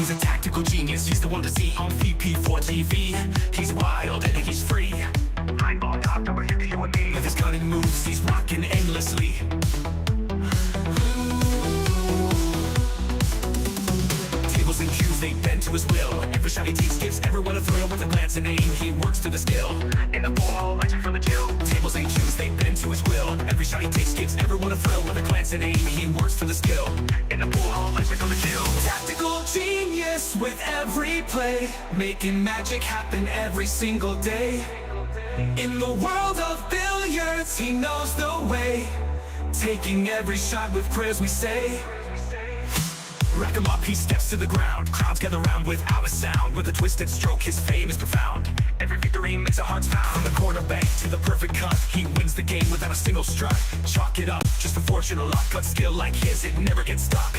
He's a tactical genius, he's the one to see on VP4TV. He's wild and he's free. Eyeball top number 50, you and me. With his cunning moves, he's rocking endlessly. Tables and cues, they bend to his will. Every shot he takes gives everyone a thrill. With a glance and aim, he works to the skill. In the ball, lights from the chill. Tables and cues, they bend to his will. Every shot he takes gives everyone a thrill. With a glance and aim, he works to the skill. In the ball, lights from the chill. Tactical genius with every play, making magic happen every single day. In the world of billiards, he knows the way, taking every shot with prayers we say. Rack him up, he steps to the ground. Crowds gather round without a sound. With a twisted stroke, his fame is profound. Every victory makes our hearts pound. From the corner bank to the perfect cut, he wins the game without a single strut. Chalk it up, just a fortune or luck. But skill like his, it never gets stuck.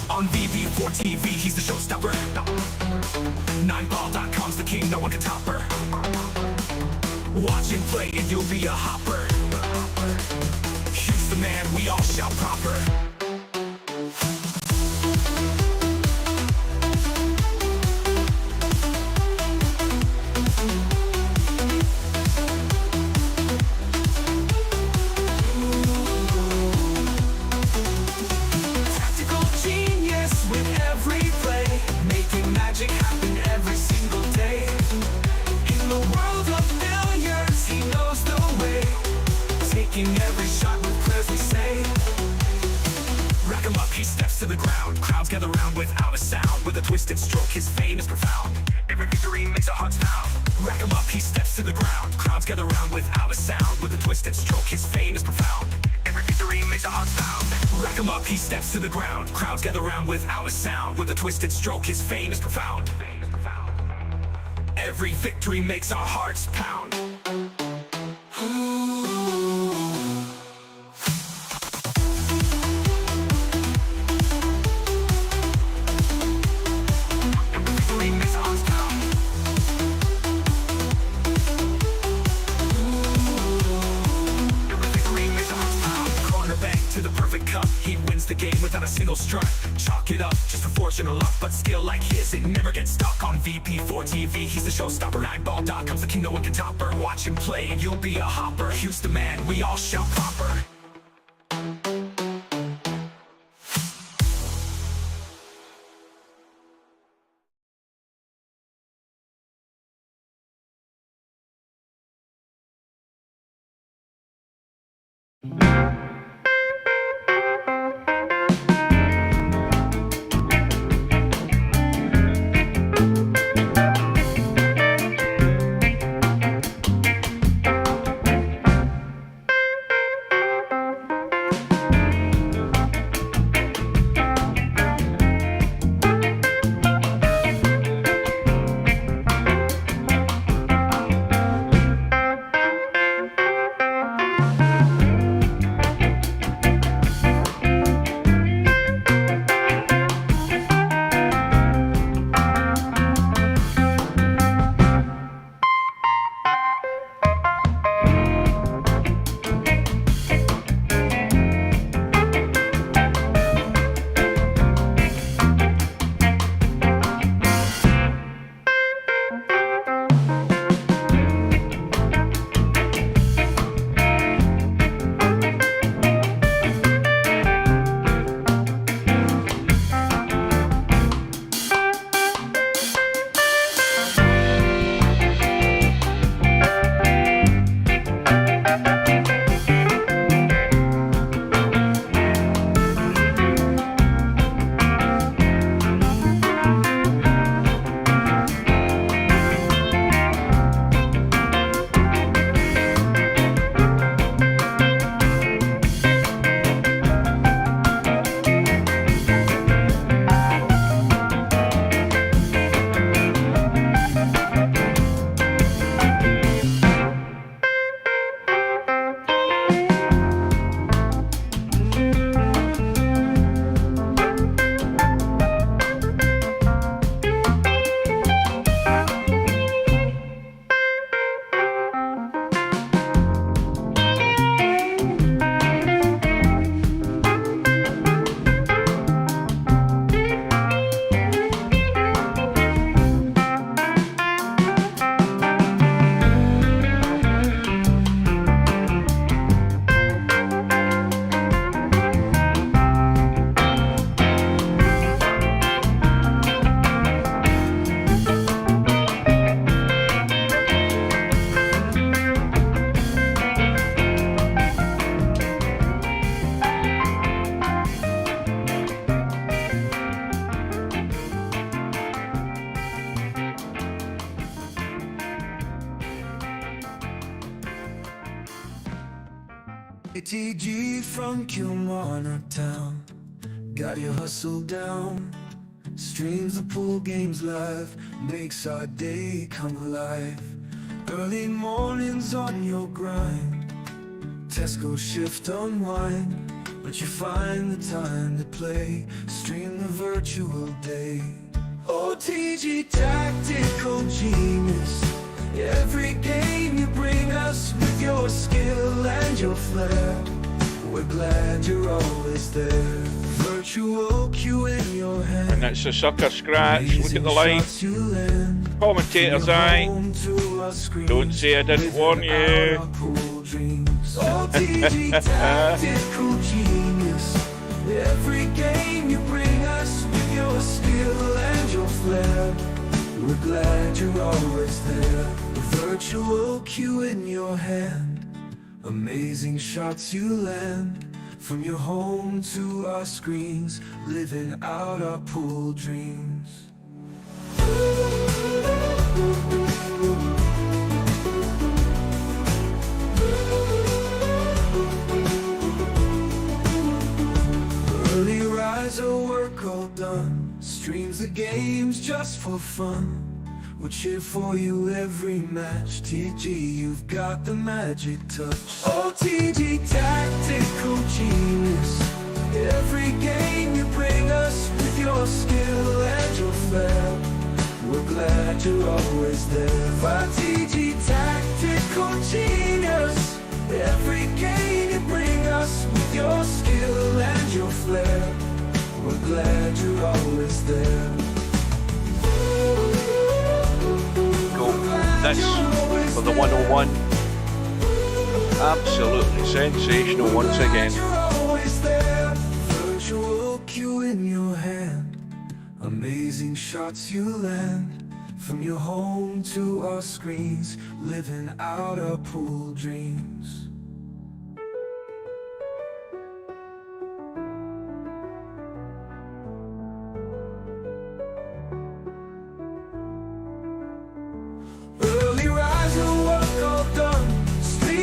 On VP4TV, he's the showstopper. 9ball.com's the king, no one can top her. Watch him play and you'll be a hopper. He's the man, we all shout proper. Tactical genius with every play, making magic happen every single day. In the world of billiards, he knows the way, taking every shot with prayers we say. Rack him up, he steps to the ground. Crowds gather round without a sound. With a twisted stroke, his fame is profound. Every victory makes our hearts pound. Rack him up, he steps to the ground. Crowds gather round without a sound. With a twisted stroke, his fame is profound. Every victory makes our hearts pound. Rack him up, he steps to the ground. Crowds gather round without a sound. With a twisted stroke, his fame is profound. Every victory makes our hearts pound. To the perfect cup, he wins the game without a single strut. Chalk it up, just a fortune or luck. But skill like his, it never gets stuck. On VP4TV, he's the showstopper. 9ball.com's the king, no one can top her. Watch him play and you'll be a hopper. He's the man, we all shout proper. ATG from Kilmarnock town, got your hustle down. Streams the pool games live, makes our day come alive. Early mornings on your grind, Tesco shift unwind, but you find the time to play, stream the virtual day. OTG tactical genius, every game you bring us with your skill and your flair. We're glad you're always there. Virtual cue in your hand, And it's a sucker scratch. Look at the line. Commentator's eye. Don't say I didn't warn you. OTG tactical genius, every game you bring us with your skill and your flair. We're glad you're always there. Virtual cue in your hand, amazing shots you land. From your home to our screens, living out our pool dreams. Early riser, work all done, streams the games just for fun. We'll cheer for you every match. TG, you've got the magic touch. OTG tactical genius, every game you bring us with your skill and your flair. We're glad you're always there. OTG tactical genius, every game you bring us with your skill and your flair. We're glad you're always there. This for the 101. Absolutely sensational once again. Virtual cue in your hand, amazing shots you land. From your home to our screens, living out our pool dreams.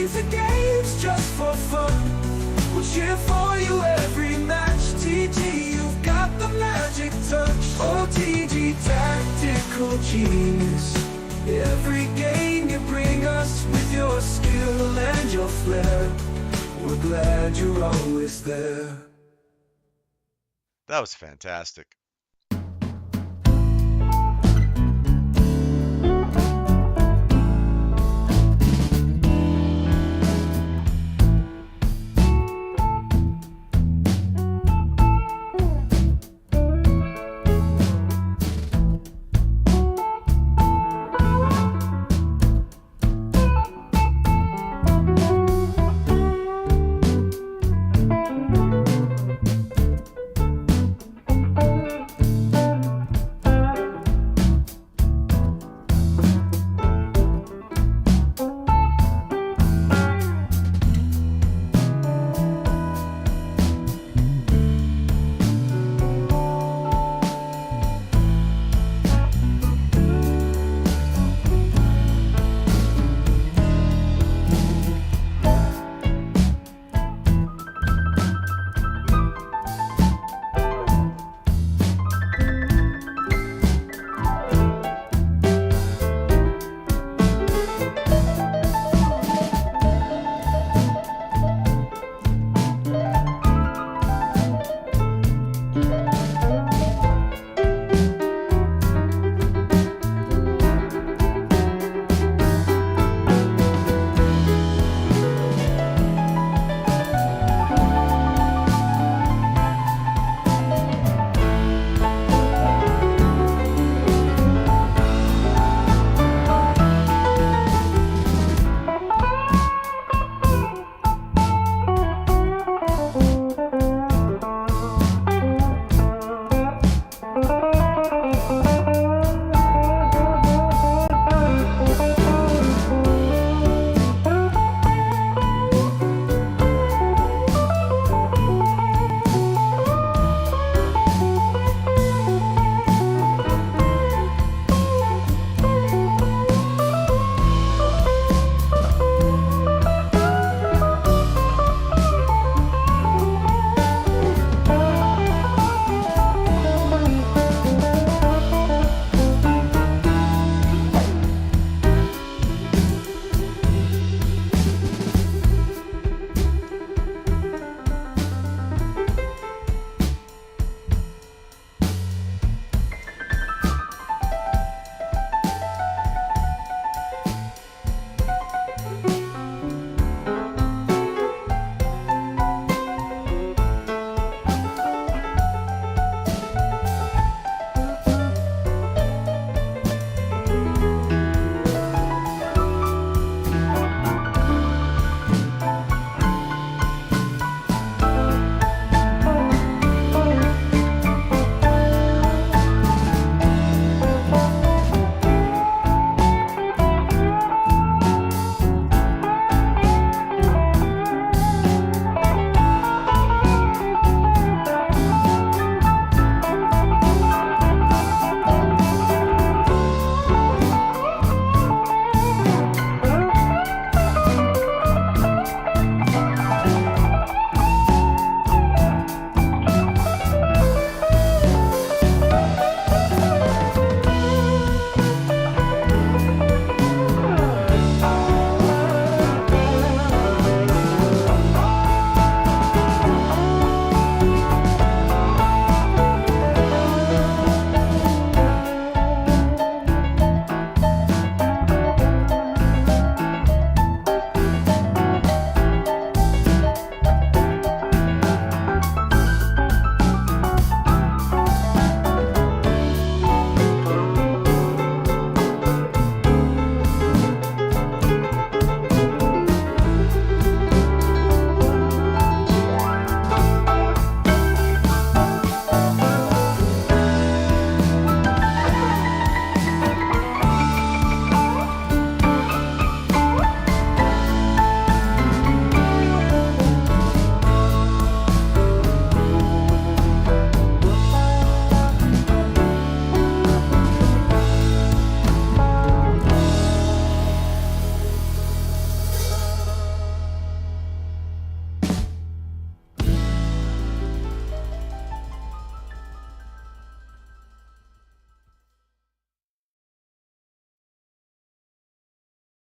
The games just for fun, we'll cheer for you every match. TG, you've got the magic touch. OTG tactical genius, every game you bring us with your skill and your flair. We're glad you're always there. That was fantastic.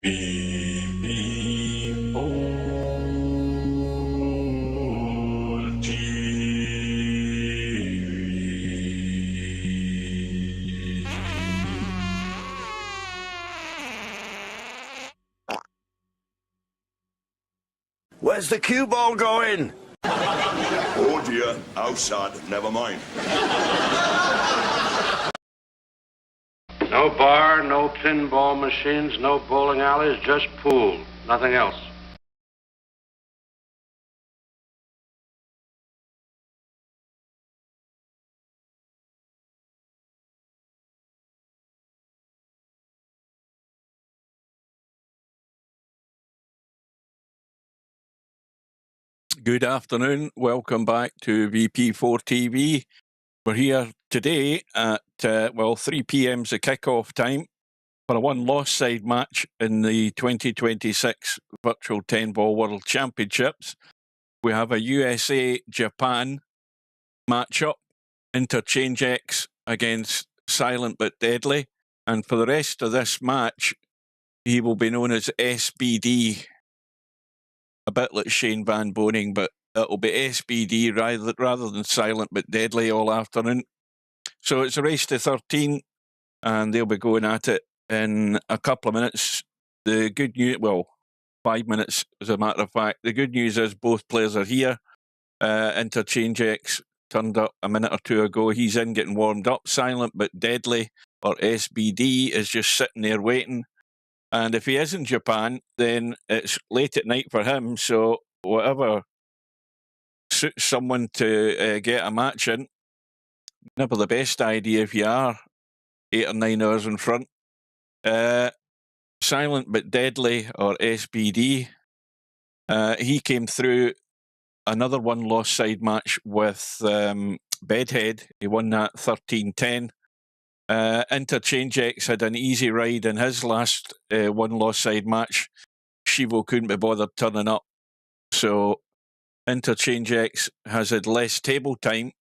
VP4TV. Where's the cue ball going? Oh dear, outside, never mind. No bar, no pinball machines, no bowling alleys, just pool. Nothing else. Good afternoon. Welcome back to VP4TV. We're here today at, 3 p.m.'s the kickoff time for a one-loss side match in the 2026 Virtual 10-Ball World Championships. We have a USA-Japan matchup, Interchangex against Silent But Deadly. And for the rest of this match, he will be known as SBD. A bit like Shane Van Boning, but it'll be SBD rather than Silent But Deadly all afternoon. So it's a race to 13, and they'll be going at it in a couple of minutes. The good news, 5 minutes as a matter of fact. The good news is both players are here. Interchangex turned up a minute or two ago. He's in getting warmed up. Silent But Deadly, or SBD, is just sitting there waiting. And if he is in Japan, then it's late at night for him. So whatever suits someone to get a match in, never the best idea if you are 8 or 9 hours in front. Silent But Deadly, or SBD, he came through another one-loss side match with Bedhead. He won that 13-10. Interchangex had an easy ride in his last one-loss side match. Shivo couldn't be bothered turning up. So Interchangex has had less table time.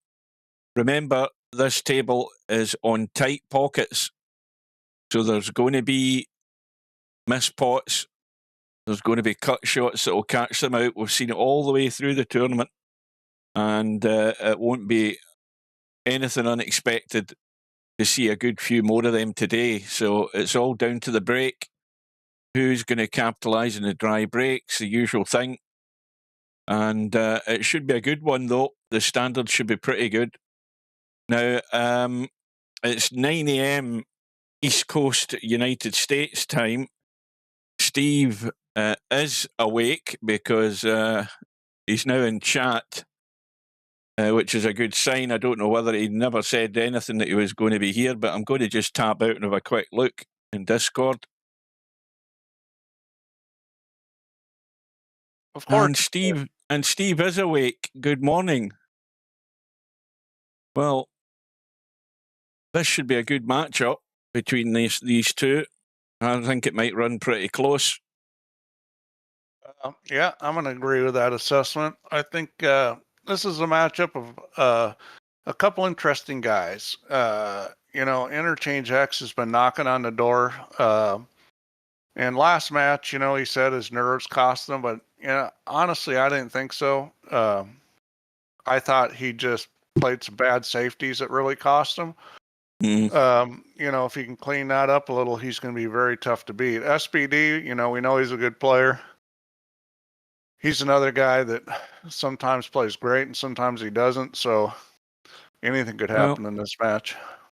Remember, this table is on tight pockets. So there's going to be missed pots. There's going to be cut shots that will catch them out. We've seen it all the way through the tournament. And it won't be anything unexpected to see a good few more of them today. So it's all down to the break. Who's going to capitalise on the dry breaks, the usual thing. And it should be a good one, though. The standards should be pretty good. Now, it's 9 a.m. East Coast United States time. Steve is awake because he's now in chat, which is a good sign. I don't know whether he never said anything that he was going to be here, but I'm going to just tab out and have a quick look in Discord. Of course. And Steve is awake. Good morning. Well, this should be a good matchup between these two. I think it might run pretty close. Yeah, I'm going to agree with that assessment. I think this is a matchup of a couple interesting guys. Interchangex has been knocking on the door. And last match, he said his nerves cost him, but honestly, I didn't think so. I thought he just played some bad safeties that really cost him. If he can clean that up a little, he's going to be very tough to beat. SBD, we know he's a good player. He's another guy that sometimes plays great and sometimes he doesn't. So anything could happen in this match.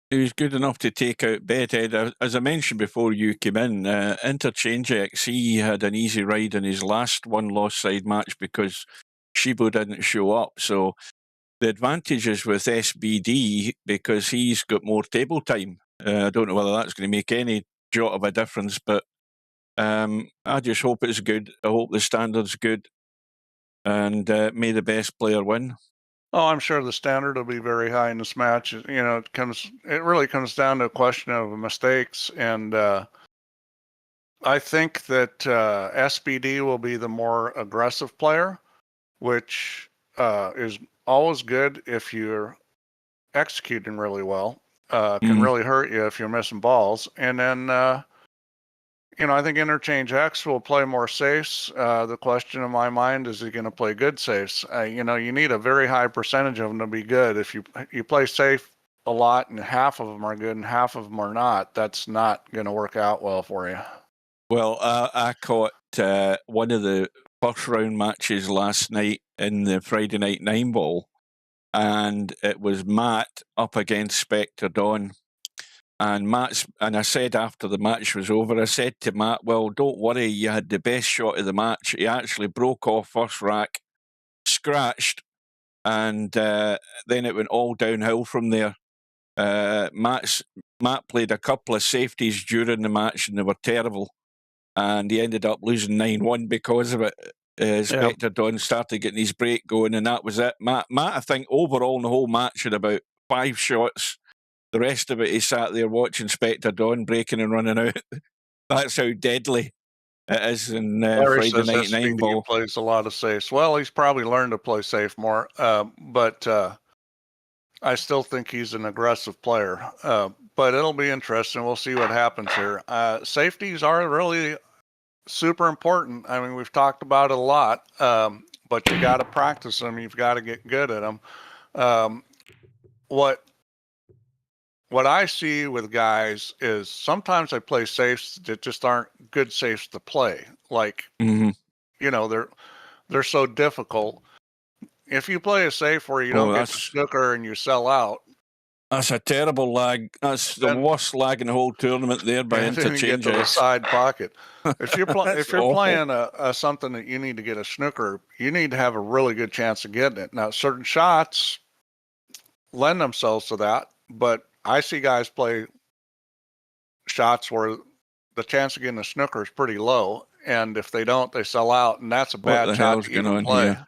He was good enough to take out Bedhead. As I mentioned before you came in, Interchangex, he had an easy ride in his last one-loss side match because Shibo didn't show up. So the advantage is with SBD because he's got more table time. I don't know whether that's going to make any jot of a difference, but I just hope it's good. I hope the standard's good, and may the best player win. Oh, I'm sure the standard will be very high in this match. It really comes down to a question of mistakes, and I think that SBD will be the more aggressive player, which is always good if you're executing really well. Can really hurt you if you're missing balls. And then I think Interchangex will play more safes. The question in my mind is he going to play good safes? You need a very high percentage of them to be good. If you play safe a lot and half of them are good and half of them are not, that's not going to work out well for you. Well, I caught one of the first round matches last night in the Friday Night 9-ball, and it was Matt up against Spectre Dawn. And I said after the match was over, I said to Matt, well, don't worry, you had the best shot of the match. He actually broke off first rack, scratched, and then it went all downhill from there. Matt played a couple of safeties during the match, and they were terrible. And he ended up losing 9-1 because of it. Spectre Dawn started getting his break going, and that was it. Matt, I think, overall in the whole match had about 5 shots. The rest of it, he sat there watching Spectre Dawn breaking and running out. That's how deadly it is in Friday Night 9-ball. He plays a lot of safes. Well, he's probably learned to play safe more, but I still think he's an aggressive player. But it'll be interesting. We'll see what happens here. Safeties are really super important. I mean, we've talked about it a lot, but you got to practice them. You've got to get good at them. What I see with guys is sometimes they play safes that just aren't good safes to play. Like, they're so difficult. If you play a safe where you don't get the snooker and you sell out, that's a terrible lag. That's the worst lag in the whole tournament there by Interchangex. Get to the side pocket. If you're playing a something that you need to get a snooker, you need to have a really good chance of getting it. Now, certain shots lend themselves to that, but I see guys play shots where the chance of getting a snooker is pretty low, and if they don't, they sell out, and that's a bad shot to even play. Here?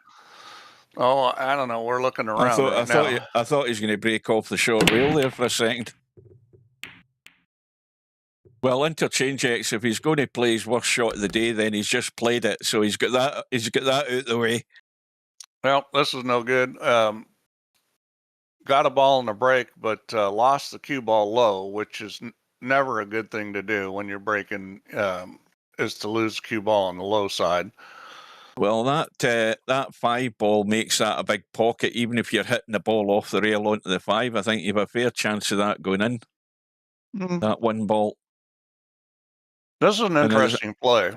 Oh, I don't know. We're looking around. I thought he was going to break off the short rail there for a second. Well, Interchangex, if he's going to play his worst shot of the day, then he's just played it, so he's got that. He's got that out of the way. Well, this is no good. Got a ball in the break, but lost the cue ball low, which is never a good thing to do when you're breaking, is to lose the cue ball on the low side. Well, that 5 ball makes that a big pocket, even if you're hitting the ball off the rail onto the 5. I think you have a fair chance of that going in. That 1 ball. This is an interesting play.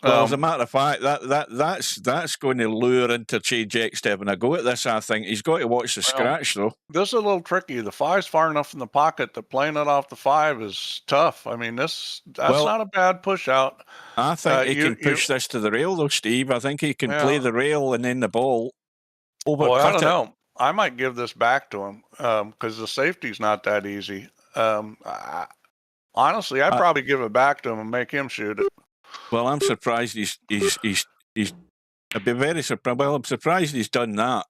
Well, as a matter of fact, that's going to lure Interchangex to having a go at this. I think he's got to watch the scratch, though. This is a little tricky. The 5's far enough in the pocket that playing it off the 5 is tough. I mean, that's not a bad push out. I think he can push this to the rail, though, Steve. I think he can play the rail and then the ball. Well, I don't know. I might give this back to him because the safety's not that easy. Honestly, I'd probably give it back to him and make him shoot it. Well, I'm surprised I'd be very surprised. Well, I'm surprised he's done that.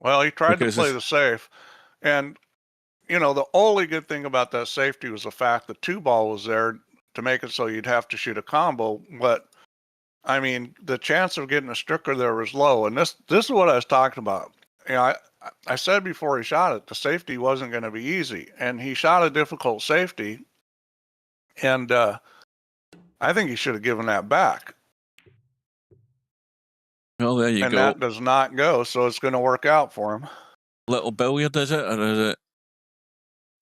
Well, he tried to play the safe. And, the only good thing about that safety was the fact the 2 ball was there to make it so you'd have to shoot a combo. But, I mean, the chance of getting a stricker there was low. And this is what I was talking about. I said before he shot it, the safety wasn't going to be easy. And he shot a difficult safety. And I think he should have given that back. Well, there you go. And that does not go, so it's going to work out for him. Little billiard, is it? Or is it?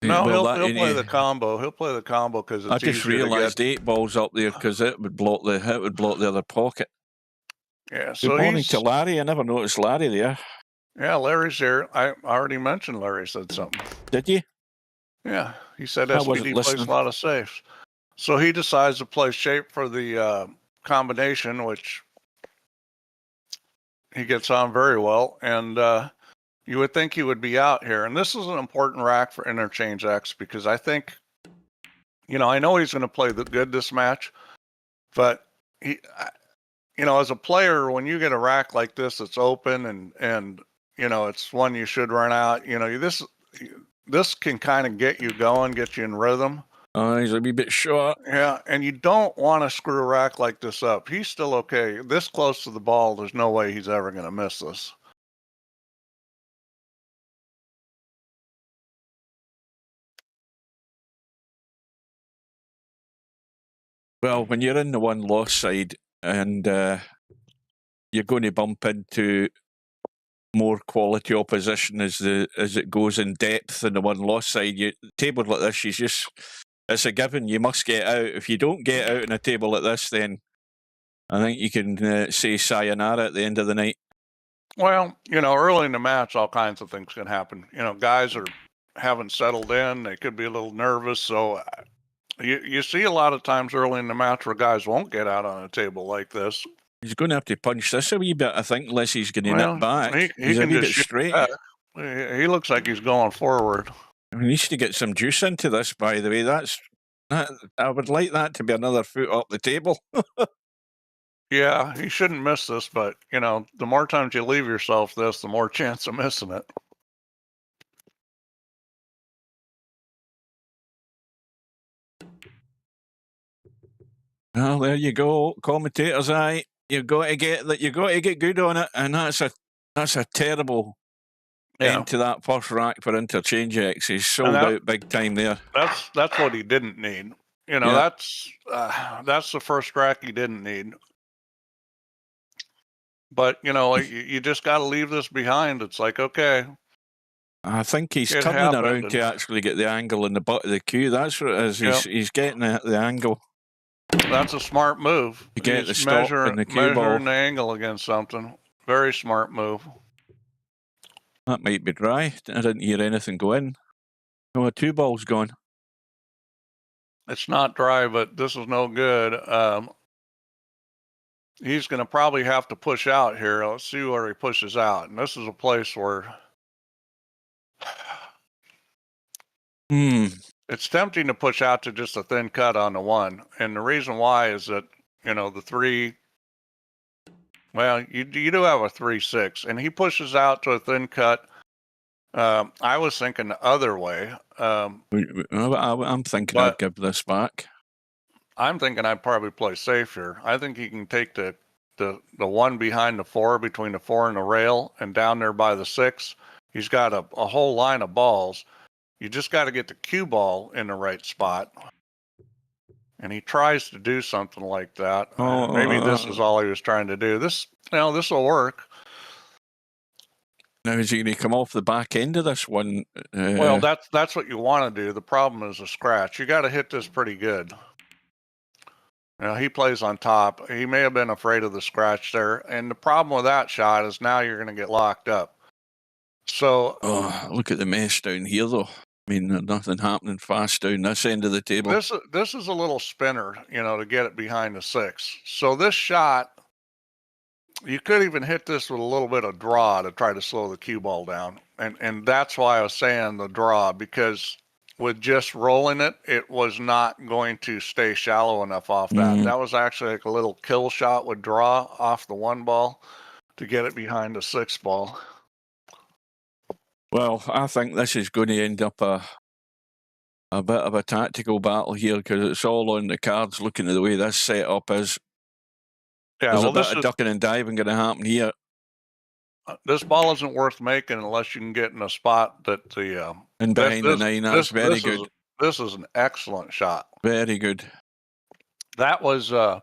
No, he'll play the combo. He'll play the combo because it's I just realised 8 balls up there because it would block the other pocket. Yeah, so good morning to Larry. I never noticed Larry there. Yeah, Larry's here. I already mentioned Larry said something. Did you? Yeah, he said SPD plays a lot of safes. So he decides to play shape for the combination, which he gets on very well. And you would think he would be out here. And this is an important rack for Interchangex because I think, I know he's going to play good this match, but he, as a player, when you get a rack like this, it's open and it's one you should run out. This can kind of get you going, get you in rhythm. Oh, he's a wee bit short. Yeah, and you don't want to screw a rack like this up. He's still okay. This close to the ball, there's no way he's ever going to miss this. Well, when you're in the one-loss side and you're going to bump into more quality opposition as it goes in depth in the one-loss side, table like this, it's a given. You must get out. If you don't get out in a table like this, then I think you can say sayonara at the end of the night. Well, early in the match, all kinds of things can happen. Guys haven't settled in. They could be a little nervous. So you see a lot of times early in the match where guys won't get out on a table like this. He's going to have to punch this a wee bit, I think, unless he's going to nip back. He He's a can wee just bit shoot straight. back. He looks like he's going forward. I mean, he needs to get some juice into this, by the way. I would like that to be another foot up the table. Yeah, he shouldn't miss this, but, the more times you leave yourself this, the more chance of missing it. Well, there you go, commentator's eye. You've got to get good on it, and that's a terrible end to that first rack for Interchangex. He's sold out big time there. That's what he didn't need. That's the first rack he didn't need. But you just got to leave this behind. It's like, okay. I think he's turning around to actually get the angle in the butt of the cue. That's what it is. He's getting the angle. That's a smart move. You get the stop and the cue ball. Measuring the angle against something. Very smart move. That might be dry. I didn't hear anything go in. Oh, 2 balls gone. It's not dry, but this is no good. He's going to probably have to push out here. Let's see where he pushes out. And this is a place where it's tempting to push out to just a thin cut on the 1. And the reason why is that, the 3, well, you do have a 3-6, and he pushes out to a thin cut. I was thinking the other way. I'm thinking I'd give this back. I'm thinking I'd probably play safe here. I think he can take the 1 behind the 4, between the 4 and the rail, and down there by the 6. He's got a whole line of balls. You just got to get the cue ball in the right spot. And he tries to do something like that. Maybe this is all he was trying to do. This will work. Now, is he going to come off the back end of this one? Well, that's what you want to do. The problem is a scratch. You got to hit this pretty good. He plays on top. He may have been afraid of the scratch there. And the problem with that shot is now you're going to get locked up. So, look at the mess down here, though. I mean, there's nothing happening fast down this end of the table. This is a little spinner, to get it behind the 6. So this shot, you could even hit this with a little bit of draw to try to slow the cue ball down. And that's why I was saying the draw, because with just rolling it, it was not going to stay shallow enough off that. That was actually like a little kill shot with draw off the 1 ball to get it behind the 6 ball. Well, I think this is going to end up a bit of a tactical battle here, because it's all on the cards looking at the way this setup is. Yeah, There's a bit of ducking and diving going to happen here. This ball isn't worth making unless you can get in a spot that the... and behind the 9, that's very good. This is an excellent shot. Very good. That was, and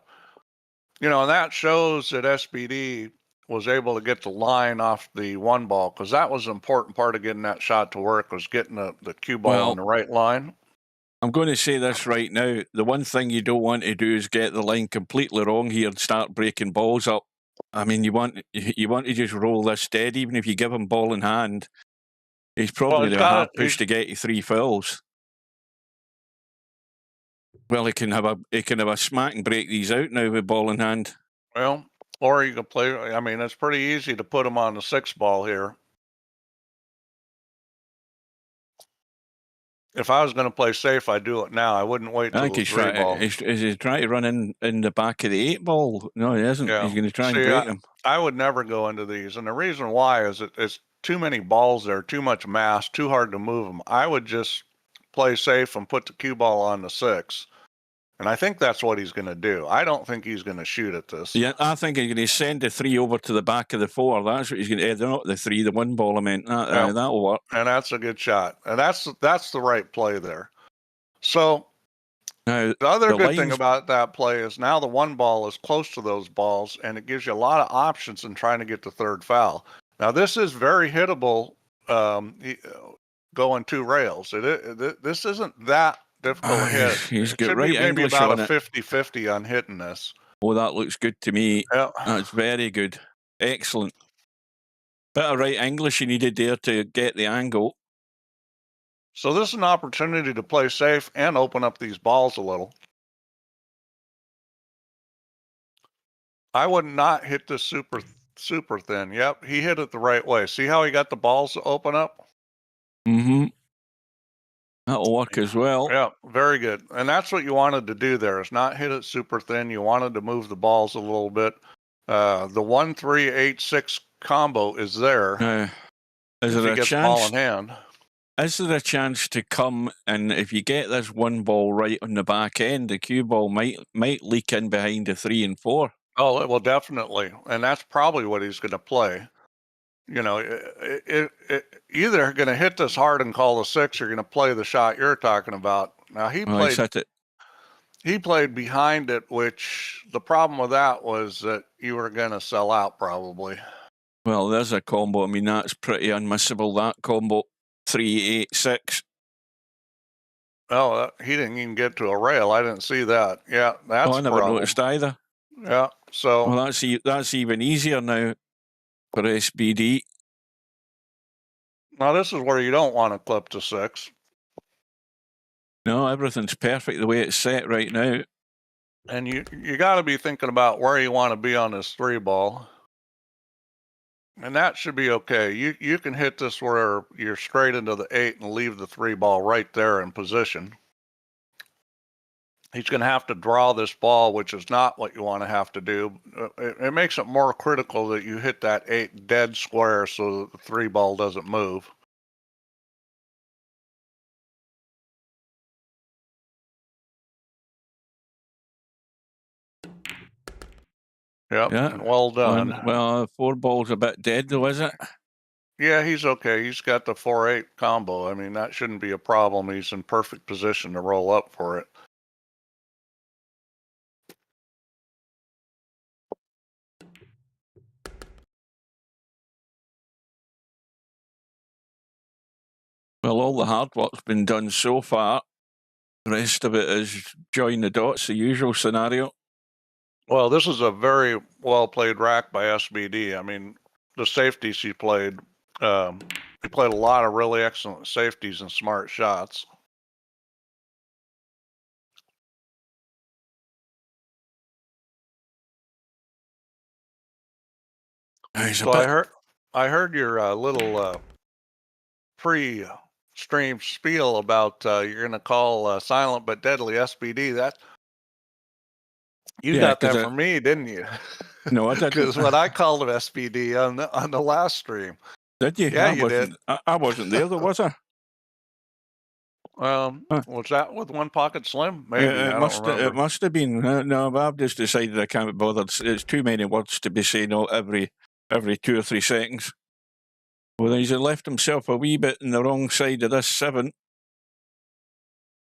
that shows that SBD was able to get the line off the 1 ball, because that was an important part of getting that shot to work, was getting the cue ball on the right line. I'm going to say this right now. The one thing you don't want to do is get the line completely wrong here and start breaking balls up. I mean, you want to just roll this dead. Even if you give him ball in hand, he's probably the hard push to get you 3 fills. Well, he can have a smack and break these out now with ball in hand. Well, or you can play. I mean, it's pretty easy to put him on the 6 ball here. If I was going to play safe, I'd do it now. I wouldn't wait till the 3 ball. Is he trying to run in the back of the 8 ball? No, he isn't. Yeah. He's going to try and break him. I would never go into these. And the reason why is it's too many balls there, too much mass, too hard to move them. I would just play safe and put the cue ball on the 6. And I think that's what he's going to do. I don't think he's going to shoot at this. Yeah, I think he's going to send the 3 over to the back of the 4. That's what he's going to do. Not the 3, the 1 ball I meant. That'll work. And that's a good shot. And that's the right play there. So Now, The other the good thing lines, about that play is now the one ball is close to those balls, and it gives you a lot of options in trying to get the third foul. Now, this is very hittable, going 2 rails. This isn't that difficult to hit. he's It got should right be maybe English about on a it. 50-50 on hitting this. Oh, that looks good to me. Yeah. That's very good. Excellent. Bit of right English you needed there to get the angle. So this is an opportunity to play safe and open up these balls a little. I would not hit this super thin. Yep, he hit it the right way. See how he got the balls to open up? Mm-hmm. That'll work as well. Yeah, very good. And that's what you wanted to do there, is not hit it super thin. You wanted to move the balls a little bit. The 1-3-8-6 combo is there. Is if there he a gets the ball chance? in hand. Is there a chance to come and if you get this one ball right on the back end, the cue ball might leak in behind the 3 and 4? Oh, well, definitely. And that's probably what he's going to play. You know, either going to hit this hard and call the 6, or going to play the shot you're talking about. Now he He's hit it. He played behind it, which the problem with that was that you were going to sell out probably. Well, there's a combo. I mean, that's pretty unmissable, that combo. 3-8-6. Oh, he didn't even get to a rail. I didn't see that. Yeah, that's I never noticed either. Yeah, so. Well, that's even easier now for SBD. Now this is where you don't want to clip to 6. No, everything's perfect the way it's set right now. And you got to be thinking about where you want to be on this 3 ball. And that should be okay. You can hit this where you're straight into the 8 and leave the 3 ball right there in position. He's going to have to draw this ball, which is not what you want to have to do. It makes it more critical that you hit that 8 dead square so that the 3 ball doesn't move. Yep, Yeah. well done. Well, 4 balls a bit dead though, is it? Yeah, he's okay. He's got the 4-8 combo. I mean, that shouldn't be a problem. He's in perfect position to roll up for it. Well, all the hard work's been done so far. The rest of it is join the dots, the usual scenario. Well, this is a very well played rack by SBD. I mean, the safeties he played a lot of really excellent safeties and smart shots. So I heard your little pre-stream spiel about you're going to call Silent but Deadly SBD. That you got that from me, didn't you? No, I didn't. Because when I called him SBD on the last stream. Did you? Yeah, you did. I wasn't there, though, was I? Was that with One Pocket Slim? Maybe. It must have been. No, but I've just decided I can't be bothered. It's too many words to be saying every 2 or 3 seconds. Well, he's left himself a wee bit on the wrong side of this 7.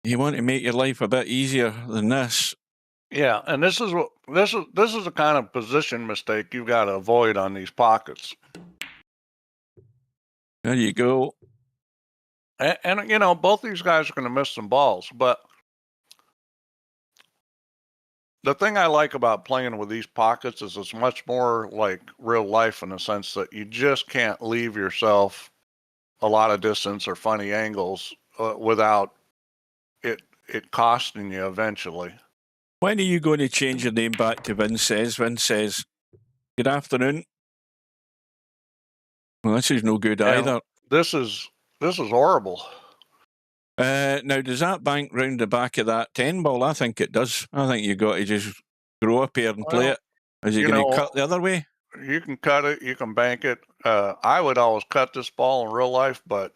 You want to make your life a bit easier than this. Yeah, and this is the kind of position mistake you've got to avoid on these pockets. There you go. And you know, both these guys are going to miss some balls, but the thing I like about playing with these pockets is it's much more like real life in the sense that you just can't leave yourself a lot of distance or funny angles without it costing you eventually. When are you going to change your name back to Vince Says? Vince Says, good afternoon. Well, this is no good either. This is horrible. Now, does that bank round the back of that 10 ball? I think it does. I think you got to just grow up here and play it. Is he going to cut the other way? You can cut it. You can bank it. I would always cut this ball in real life, but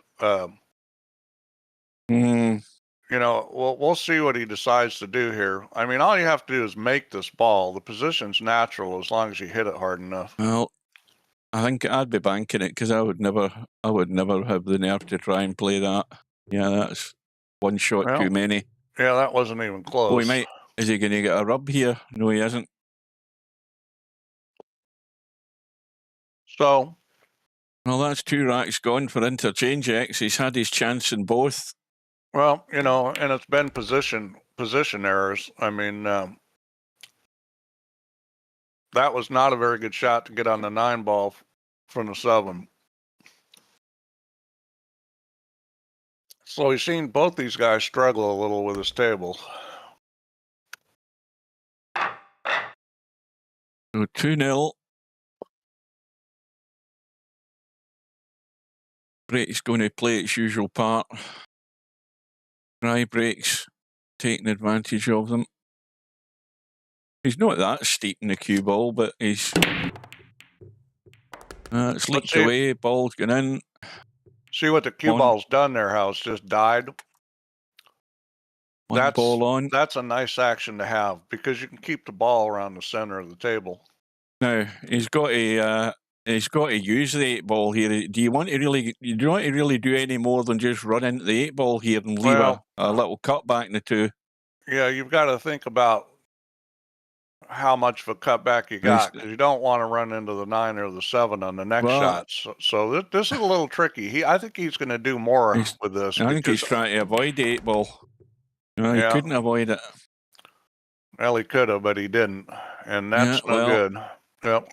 you know, we'll see what he decides to do here. I mean, all you have to do is make this ball. The position's natural as long as you hit it hard enough. Well, I think I'd be banking it because I would never have the nerve to try and play that. Yeah, that's one shot too many. Yeah, that wasn't even close. Oh, he might. Is he going to get a rub here? No, he isn't. So, Well, that's 2 racks gone for Interchangex. He's had his chance in both. well, you know, and it's been position errors. I mean, that was not a very good shot to get on the 9 ball from the 7. So we've seen both these guys struggle a little with this table. So 2-0. Break's going to play its usual part. Dry breaks taking advantage of them. He's not that steep in the cue ball, but he's it's leaked away. Ball's gone in. See what the cue ball's done there, how it's just died. One ball on. That's a nice action to have because you can keep the ball around the center of the table. Now he's got to use the 8 ball here. Do you want to really do any more than just run into the 8 ball here and leave a little cutback in the 2? Yeah, you've got to think about how much of a cutback you got because you don't want to run into the 9 or the 7 on the next shot. So this is a little tricky. I think he's going to do more with this. I think he's trying to avoid the 8 ball. No, he couldn't avoid it. Well, he could have, but he didn't, and that's no good. Yep.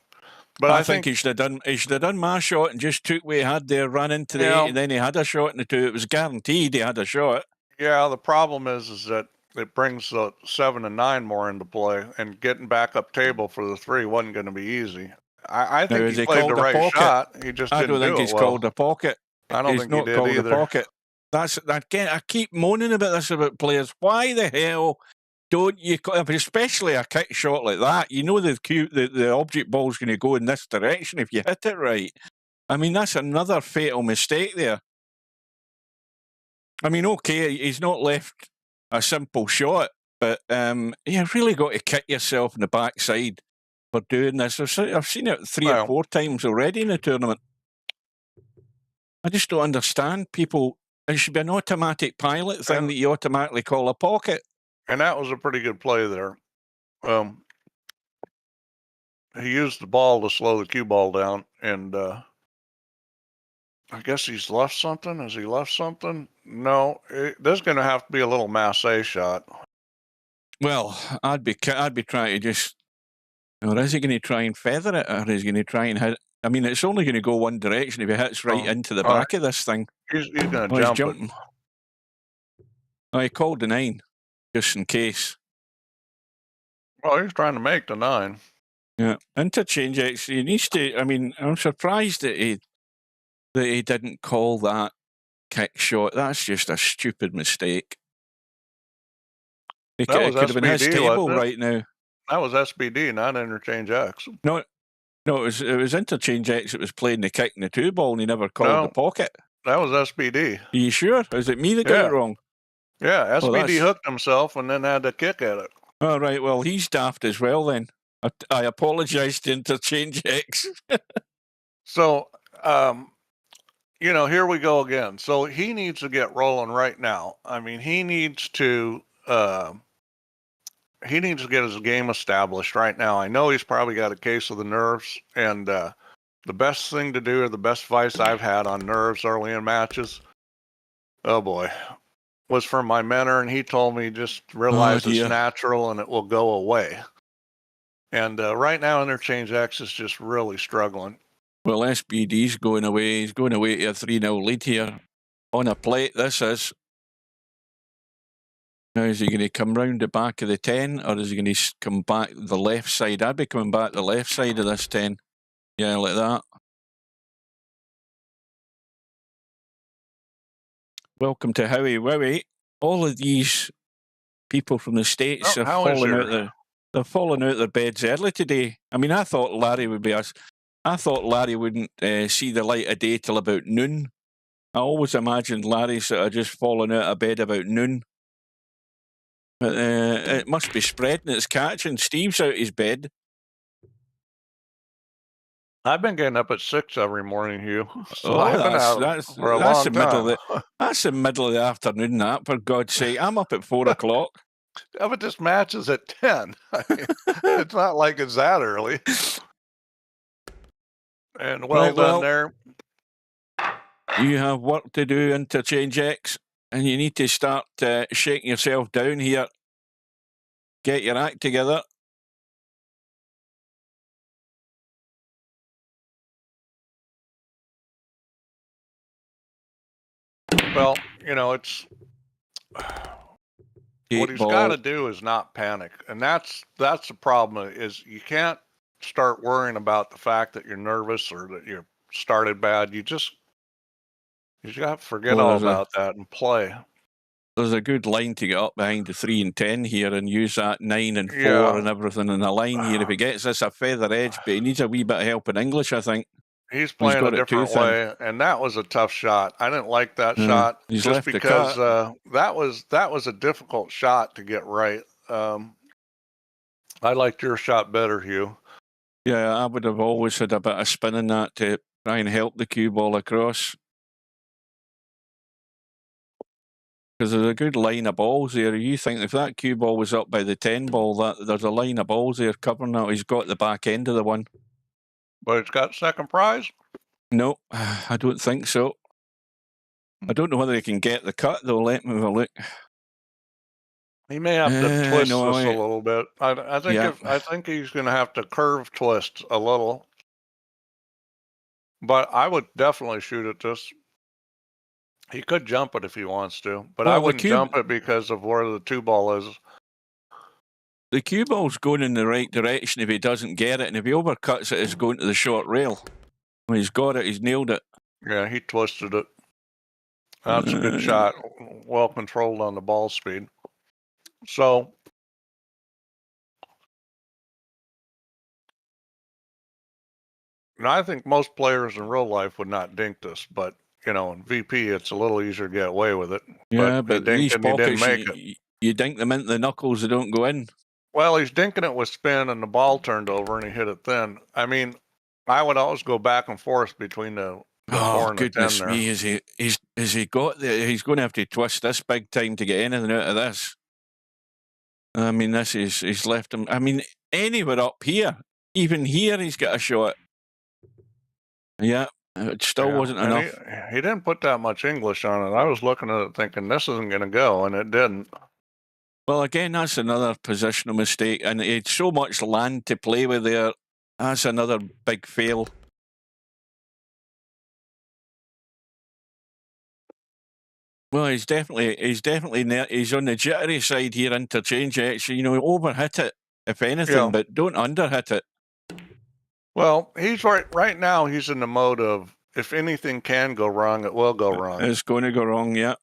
But I think he should have done my shot and just took what he had there, ran into the 8, and then he had a shot in the 2. It was guaranteed he had a shot. Yeah, the problem is that it brings the 7 and 9 more into play, and getting back up table for the 3 wasn't going to be easy. I think he played the right shot. He just didn't do it well. I don't think he's called a pocket. I don't think he did either. He's not called a pocket. I keep moaning about this about players. Why the hell don't you, especially a kick shot like that? You know the object ball's going to go in this direction if you hit it right. I mean, that's another fatal mistake there. I mean, okay, he's not left a simple shot, but you've really got to kick yourself in the backside for doing this. I've seen it 3 or 4 times already in the tournament. I just don't understand people. It should be an automatic pilot thing that you automatically call a pocket. And that was a pretty good play there. He used the ball to slow the cue ball down, and I guess he's left something. Has he left something? No. There's going to have to be a little masse shot. Well, I'd be trying to just. Or is he going to try and feather it, or is he going to try and hit? I mean, it's only going to go one direction if he hits right into the back of this thing. He's going to jump it. Oh, he called the 9, just in case. Well, he's trying to make the 9. Yeah, Interchangex. He needs to. I mean, I'm surprised that he didn't call that kick shot. That's just a stupid mistake. It could have been his table right now. That was SBD, not Interchangex. No, it was Interchangex that was playing the kick in the 2 ball, and he never called the pocket. That was SBD. Are you sure? Is it me that got it wrong? Yeah, SBD hooked himself and then had to kick at it. All right, well, he's daft as well then. I apologise to Interchangex. So, here we go again. So he needs to get rolling right now. I mean, he needs to get his game established right now. I know he's probably got a case of the nerves, and the best thing to do, or the best advice I've had on nerves early in matches, oh boy, was from my mentor, and he told me just realize it's natural and it will go away. And right now, Interchangex is just really struggling. Well, SBD's going away. He's going away to a 3-0 lead here. On a plate, this is. Now, is he going to come round the back of the 10, or is he going to come back the left side? I'd be coming back the left side of this 10. Yeah, like that. Welcome to Howie Wowie. All of these people from the States are falling out they're falling out their beds early today. I mean, I thought Larry would be us. I thought Larry wouldn't see the light of day till about noon. I always imagined Larry sort of just falling out of bed about noon. But it must be spreading its catching. Steve's out his bed. I've been getting up at 6 every morning, Hugh. So Oh, I've been out for a long time. That's the middle of the afternoon, that, for God's sake. I'm up at 4 o'clock. Yeah, but this match is at 10. I mean, it's not like it's that early. And well Right, done there. You have work to do, Interchangex, and you need to start shaking yourself down here. Get your act together. Well, you know, it's what he's got to do is not panic, and that's the problem. Is you can't start worrying about the fact that you're nervous or that you started bad. You got to forget all about that and play. There's a good line to get up behind the 3 and 10 here and use that 9 and 4 Yeah. and everything in the line here. If he gets this a feather edge, but he needs a wee bit of help in English, I think. He's playing a different way, and that was a tough shot. I didn't like that shot just because that was a difficult shot to get right. I liked your shot better, Hugh. Yeah, I would have always had a bit of spin in that to try and help the cue ball across. Because there's a good line of balls there. You think if that cue ball was up by the 10 ball, that there's a line of balls there covering that. He's got the back end of the one. But it's got second prize? No, I don't think so. I don't know whether he can get the cut, though. Let me have a look. He may have to twist this a little bit. I think he's going to have to curve twist a little. But I would definitely shoot at this. He could jump it if he wants to, but I wouldn't jump it because of where the 2 ball is. The cue ball's going in the right direction if he doesn't get it, and if he overcuts it, it's going to the short rail. When he's got it, he's nailed it. Yeah, he twisted it. That's a good shot. Well controlled on the ball speed. So, and I think most players in real life would not dink this, but you know, in VP, it's a little easier to get away with it. Yeah, but these pockets, you dink them into the knuckles, they don't go in. Well, he's dinking it with spin, and the ball turned over, and he hit it thin. I mean, I would always go back and forth between the 4 and the 10 there. Me, is he got there? He's going to have to twist this big time to get anything out of this. I mean, he's left him. I mean, anywhere up here, even here, he's got a shot. Yeah, it still wasn't enough. He didn't put that much English on it. I was looking at it thinking this isn't going to go, and it didn't. Well, again, that's another positional mistake, and he had so much land to play with there. That's another big fail. Well, he's on the jittery side here, Interchangex. You know, overhit it, if anything, but don't underhit it. Well, he's right now, he's in the mode of, if anything can go wrong, it will go wrong. It's going to go wrong, yeah.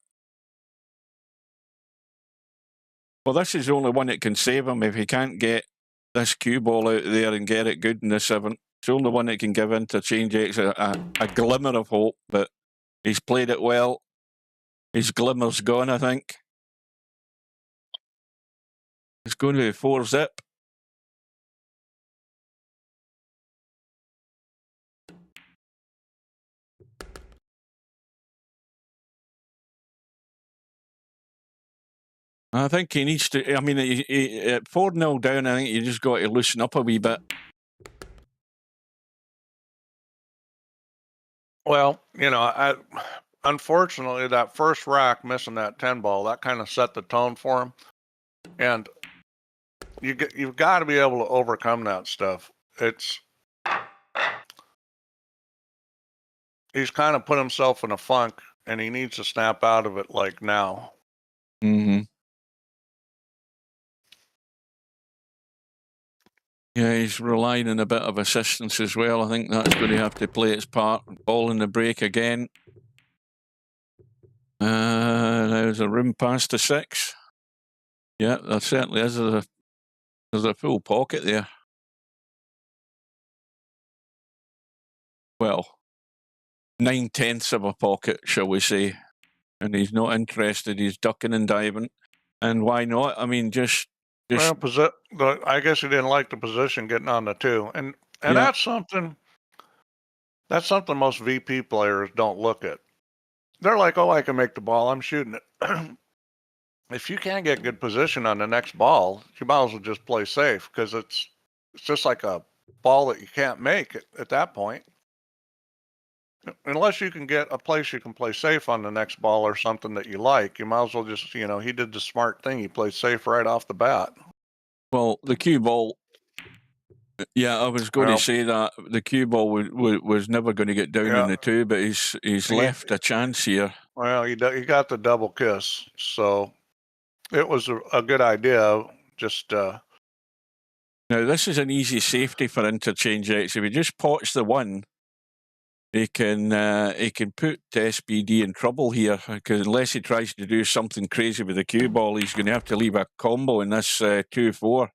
Well, this is the only one that can save him if he can't get this cue ball out there and get it good in the 7th. It's the only one that can give Interchangex a glimmer of hope, but he's played it well. His glimmer's gone, I think. It's going to be 4-zip. I think he needs to. I mean, at 4-0 down, I think you just got to loosen up a wee bit. Well, you know, unfortunately, that first rack missing that 10 ball, that kind of set the tone for him. And you've got to be able to overcome that stuff. He's kind of put himself in a funk, and he needs to snap out of it like now. Mm-hmm. Yeah, he's relying on a bit of assistance as well. I think that's going to have to play its part. Ball in the break again. There's a room past the 6. Yeah, there certainly is. There's a full pocket there. Well, 9/10 of a pocket, shall we say. And he's not interested. He's ducking and diving. And why not? I mean, Well, I guess he didn't like the position getting on the 2. And that's something That's something most VP players don't look at. They're like, oh, I can make the ball. I'm shooting it. If you can't get good position on the next ball, you might as well just play safe because it's just like a ball that you can't make at that point. Unless you can get a place you can play safe on the next ball or something that you like, you might as well just, you know, he did the smart thing. He played safe right off the bat. Well, the cue ball, yeah, I was going to say that the cue ball was never going to get down in the 2, but he's left a chance here. Well, he got the double kiss, so it was a good idea. Just now, this is an easy safety for Interchangex. If he just pots the 1, he can put SBD in trouble here, because unless he tries to do something crazy with the cue ball, he's going to have to leave a combo in this 2-4.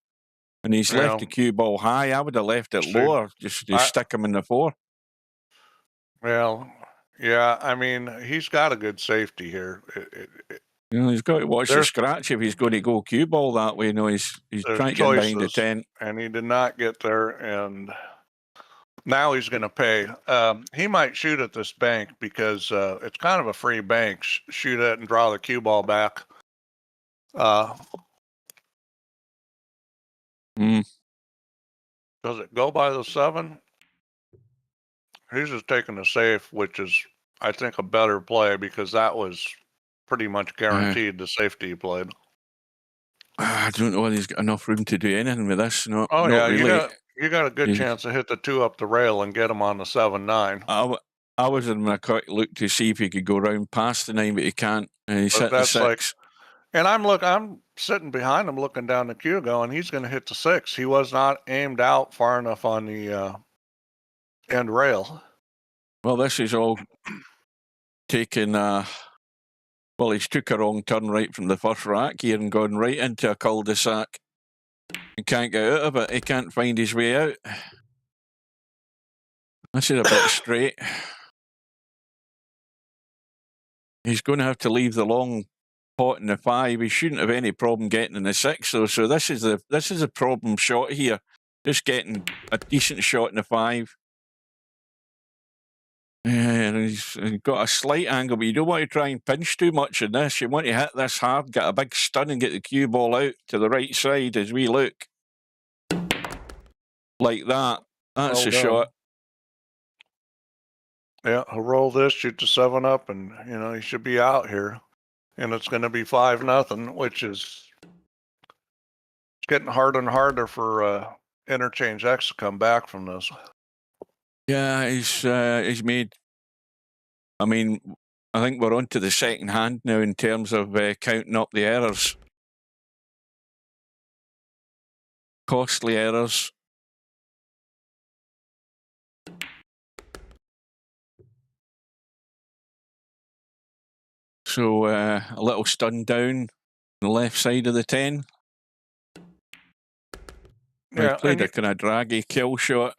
And he's left the cue ball high. I would have left it lower, just to stick him in the 4. Well, yeah, I mean, he's got a good safety here. You know, he's got to watch the scratch if he's going to go cue ball that way. You know, he's trying to get behind the 10. And he did not get there, and now he's going to pay. He might shoot at this bank because it's kind of a free bank. Shoot it and draw the cue ball back. Does it go by the 7? He's just taking a safe, which is, I think, a better play because that was pretty much guaranteed the safety he played. I don't know whether he's got enough room to do anything with this. No, oh, not yeah, really. You got a good chance to hit the 2 up the rail and get him on the 7-9. I was in a quick look to see if he could go round past the 9, but he can't. And he's hit the 6. And I'm sitting behind him looking down the queue going, he's going to hit the 6. He was not aimed out far enough on the end rail. Well, this is all taken, well, he's took a wrong turn right from the first rack here and gone right into a cul-de-sac. He can't get out of it. He can't find his way out. This is a bit straight. He's going to have to leave the long pot in the 5. He shouldn't have any problem getting in the 6 though. So this is a problem shot here. Just getting a decent shot in the 5. And he's got a slight angle, but you don't want to try and pinch too much in this. You want to hit this hard, get a big stun and get the cue ball out to the right side as we look. Like that. That's a shot. Yeah, he'll roll this, shoot the 7 up, and, you know, he should be out here. And it's going to be 5-0, which is getting harder and harder for Interchangex to come back from this. Yeah, he's made. I mean, I think we're on to the second hand now in terms of counting up the errors. Costly errors. So a little stun down on the left side of the 10. Yeah, played a kind of draggy kill shot.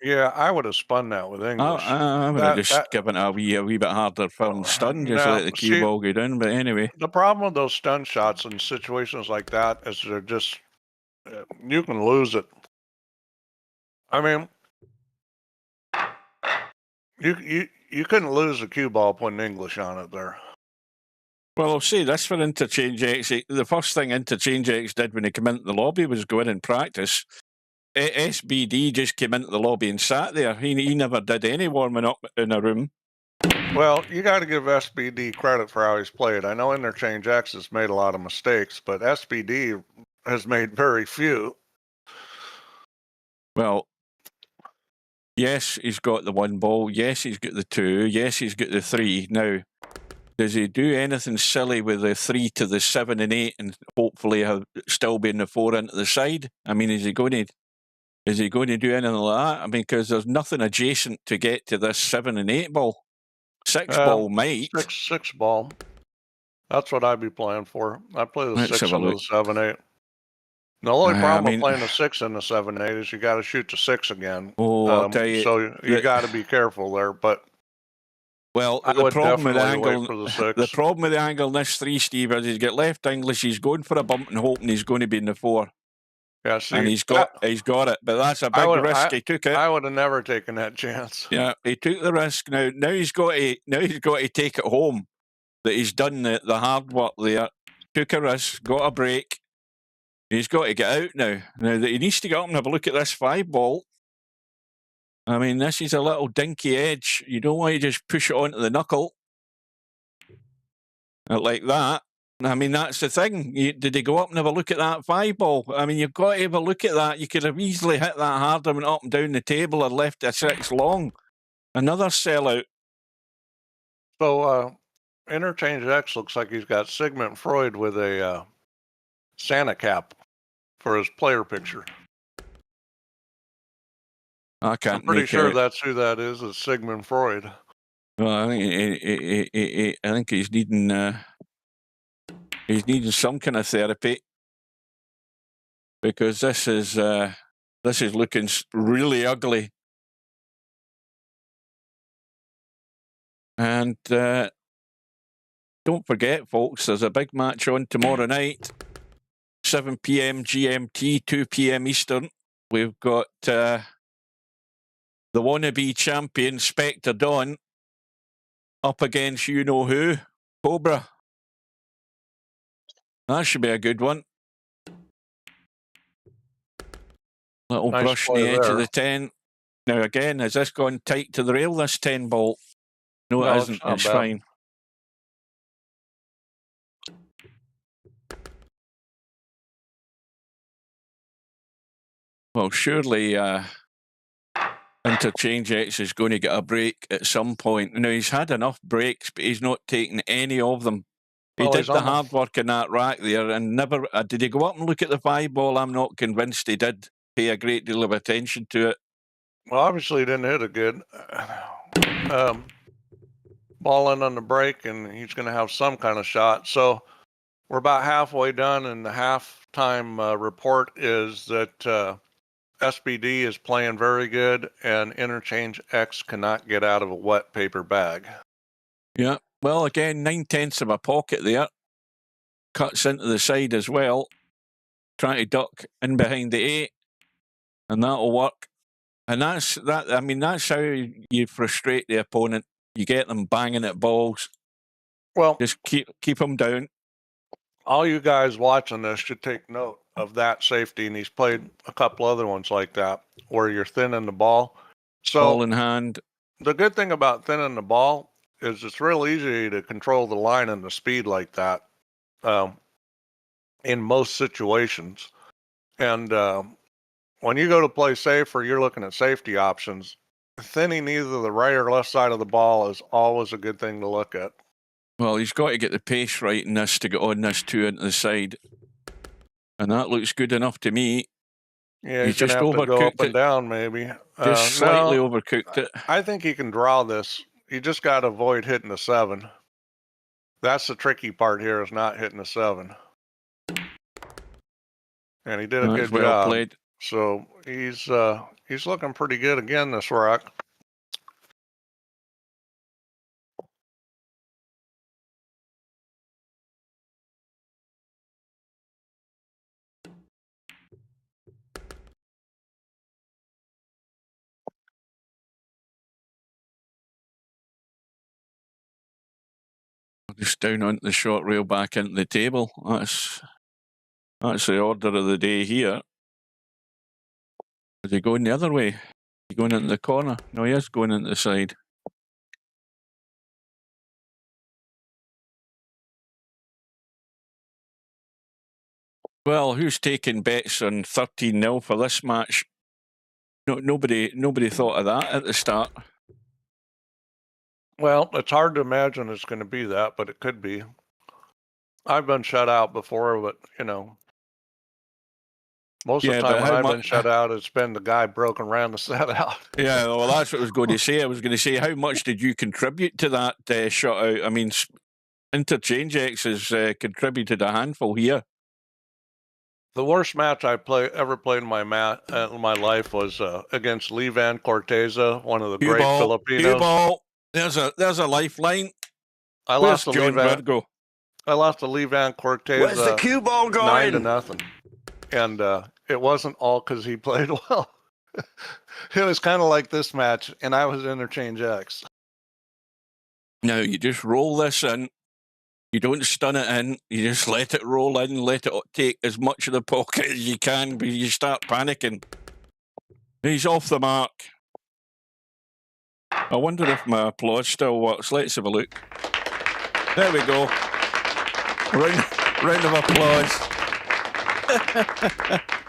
Yeah, I would have spun that with English. I would have just given it a wee bit harder firm stun, just let the cue ball go down. But anyway, the problem with those stun shots in situations like that is they're just you can lose it. I mean, you couldn't lose a cue ball putting English on it there. Well, I'll say this for Interchangex. The first thing Interchangex did when he came into the lobby was go in and practice. SBD just came into the lobby and sat there. He never did any warming up in a room. Well, you got to give SBD credit for how he's played. I know Interchangex has made a lot of mistakes, but SBD has made very few. Well, yes, he's got the 1 ball. Yes, he's got the 2. Yes, he's got the 3. Now, does he do anything silly with the 3 to the 7 and 8 and hopefully still be in the 4 into the side? I mean, is he going to do anything like that? I mean, because there's nothing adjacent to get to this 7 and 8 ball. 6 ball might. 6 ball. That's what I'd be playing for. I play the 6 and the 7-8. The only problem with playing the 6 and the 7-8 is you got to shoot the 6 again. Oh, I'll tell you. So you got to be careful there. But well, the problem with the angle in this 3, Steve, is he's got left English. He's going for a bump and hoping he's going to be in the 4. Yeah, see, and he's got it. But that's a big risk. He took it. I would have never taken that chance. Yeah, he took the risk. Now he's got to take it home. That he's done the hard work there. Took a risk, got a break. He's got to get out now. Now that he needs to get up and have a look at this 5-ball. I mean, this is a little dinky edge. You don't want to just push it onto the knuckle like that. I mean, that's the thing. Did he go up and have a look at that 5-ball? I mean, you've got to have a look at that. You could have easily hit that harder and up and down the table or left a 6 long. Another sellout. So, Interchangex looks like he's got Sigmund Freud with a Santa cap for his player picture. I can't. I'm pretty sure that's who that is Sigmund Freud. Well, I think he's needing some kind of therapy, because this is looking really ugly. And don't forget, folks, there's a big match on tomorrow night, 7 p.m. GMT, 2 p.m. Eastern. We've got the wannabe champion, Spectre Dawn, up against you-know-who, Cobra. That should be a good one. Little Nice brush on the edge of the 10. Now, again, has this gone tight to the rail, this 10-ball? No, it isn't. It's fine. Well, surely Interchangex is going to get a break at some point. Now, he's had enough breaks, but he's not taken any of them. He did the hard work in that rack there and never... did he go up and look at the 5-ball? I'm not convinced he did pay a great deal of attention to it. Well, obviously he didn't hit it good. Ball in on the break, and he's going to have some kind of shot. So we're about halfway done, and the halftime report is that SBD is playing very good, and Interchangex cannot get out of a wet paper bag. Yeah. Well, again, 9/10 of a pocket there. Cuts into the side as well. Trying to duck in behind the 8. And that'll work. And that's how you frustrate the opponent. You get them banging at balls. Well, just keep them down. All you guys watching this should take note of that safety, and he's played a couple other ones like that, where you're thinning the ball. So, ball in hand. The good thing about thinning the ball is it's real easy to control the line and the speed like that in most situations. And when you go to play safe or you're looking at safety options, thinning either the right or left side of the ball is always a good thing to look at. Well, he's got to get the pace right in this to get on this 2 into the side. And that looks good enough to me. Yeah, he's just overcooked go up and down, maybe. Just slightly overcooked it. I think he can draw this. You just got to avoid hitting the 7. That's the tricky part here, is not hitting the 7. And he did a good job. Played. So he's looking pretty good again this rack. Just down onto the short rail, back into the table. That's the order of the day here. Is he going the other way? Is he going into the corner? No, he is going into the side. Well, who's taking bets on 13-0 for this match? No, nobody thought of that at the start. Well, it's hard to imagine it's going to be that, but it could be. I've been shut out before, but, most of the time when I've been shut out, it's been the guy broken around the set out. Yeah, well, that's what I was going to say. I was going to say, how much did you contribute to that shutout? I mean, Interchangex has contributed a handful here. The worst match I ever played in my life was against Levan Corteza, one of the great Filipinos. There's a lifeline. I lost to Levan Corteza. Where's the cue ball going? 9-0. And it wasn't all because he played well. It was kind of like this match, and I was Interchangex. Now you just roll this in. You don't stun it in. You just let it roll in. Let it take as much of the pocket as you can. But you start panicking. He's off the mark. I wonder if my applause still works. Let's have a look. There we go. Round of applause.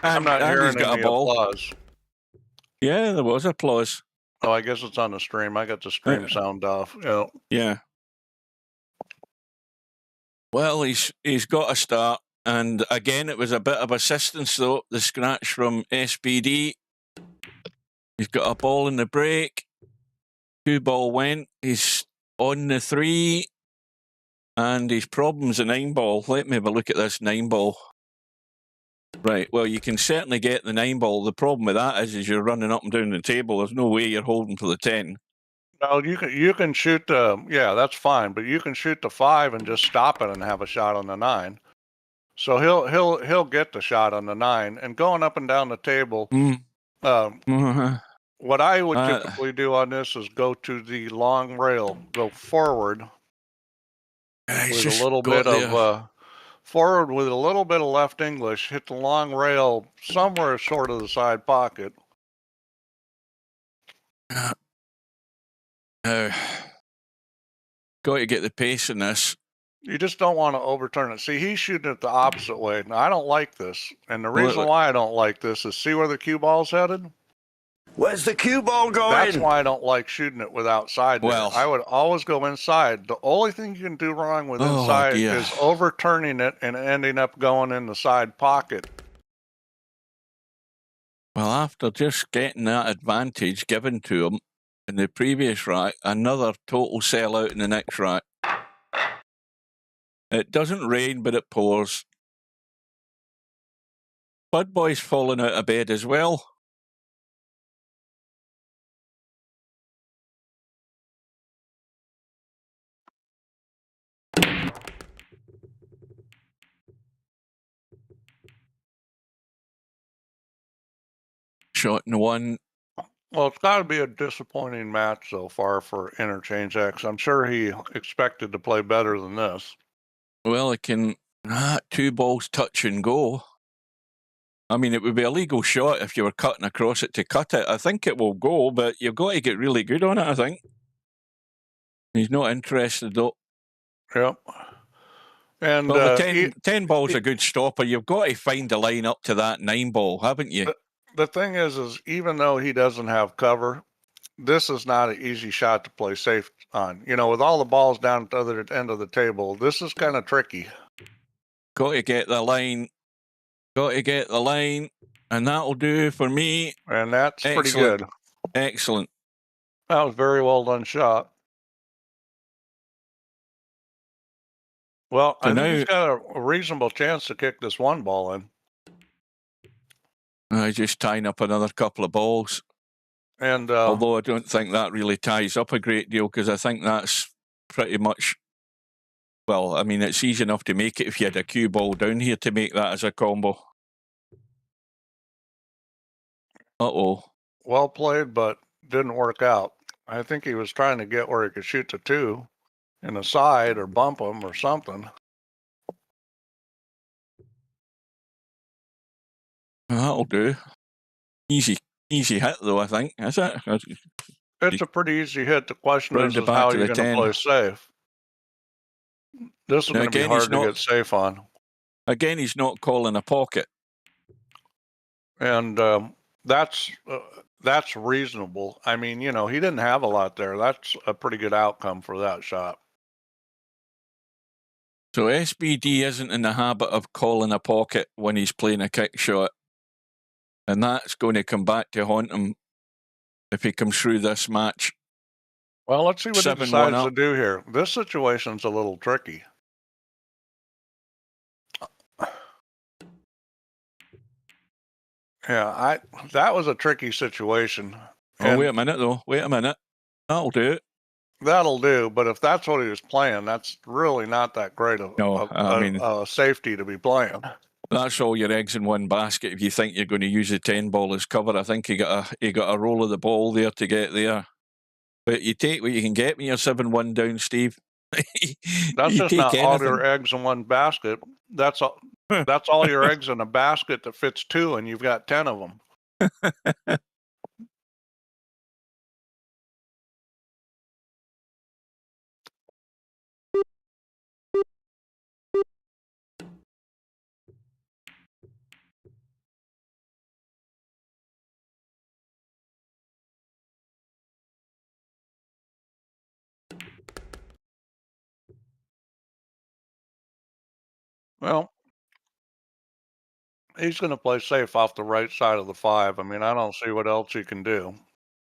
I'm not hearing Andy's got any a ball. applause. Yeah, there was applause. Oh, I guess it's on the stream. I got the stream sound off. Yeah. Well, he's got a start, and again, it was a bit of assistance though. The scratch from SPD. He's got a ball in the break. 2-ball went. He's on the 3, and his problem's a 9-ball. Let me have a look at this 9-ball. Right. Well, you can certainly get the 9-ball. The problem with that is you're running up and down the table. There's no way you're holding for the 10. No, you can shoot the that's fine, but you can shoot the 5 and just stop it and have a shot on the 9. So he'll get the shot on the 9 and going up and down the table. What I would typically do on this is go to the long rail, go forward with a little bit of forward with a little bit of left English, hit the long rail somewhere short of the side pocket. Got to get the pace in this. You just don't want to overturn it. See, he's shooting it the opposite way. Now, I don't like this. And the reason why I don't like this is see where the cue ball's headed? Where's the cue ball going? That's why I don't like shooting it with outside. Well, I would always go inside. The only thing you can do wrong with inside is overturning it and ending up going in the side pocket. Well, after just getting that advantage given to him in the previous rack, another total sellout in the next rack. It doesn't rain, but it pours. Bud Boy's falling out of bed as well. Shot in 1. Well, it's got to be a disappointing match so far for Interchangex. I'm sure he expected to play better than this. Well, it can 2 balls touch and go. I mean, it would be a legal shot if you were cutting across it to cut it. I think it will go, but you've got to get really good on it, I think. He's not interested, though. Yep. And well, the 10 ball's a good stopper. You've got to find a line up to that 9 ball, haven't you? The thing is even though he doesn't have cover, this is not an easy shot to play safe on. You know, with all the balls down at the other end of the table, this is kind of tricky. Got to get the line. Got to get the line. And that'll do for me. And that's pretty good. Excellent. That was very well done shot. Well, so I think he's got a reasonable chance to kick this 1 ball in. Just tying up another couple of balls. And although I don't think that really ties up a great deal, because I think that's pretty much, well, I mean, it's easy enough to make it if you had a cue ball down here to make that as a combo. Uh-oh. Well played, but didn't work out. I think he was trying to get where he could shoot the 2 in the side or bump him or something. That'll do. Easy hit, though, I think. Is it? It's a pretty easy hit. The question is how you're going to play safe. This is going to be hard to get safe on. Again, he's not calling a pocket. And that's reasonable. I mean, you know, he didn't have a lot there. That's a pretty good outcome for that shot. So SBD isn't in the habit of calling a pocket when he's playing a kick shot. And that's going to come back to haunt him if he comes through this match. Well, let's see what he decides to do here. This situation's a little tricky. Yeah, that was a tricky situation. Oh, wait a minute, though. Wait a minute. That'll do it. That'll do, but if that's what he was playing, that's really not that great of a safety to be playing. That's all your eggs in one basket. If you think you're going to use the 10 ball as cover, I think you got a roll of the ball there to get there. But you take what you can get when you're 7-1 down, Steve. That's You just take not all your anything. eggs in one basket. That's all. That's all your eggs in a basket that fits 2, and you've got 10 of them. Well, he's going to play safe off the right side of the 5. I mean, I don't see what else he can do.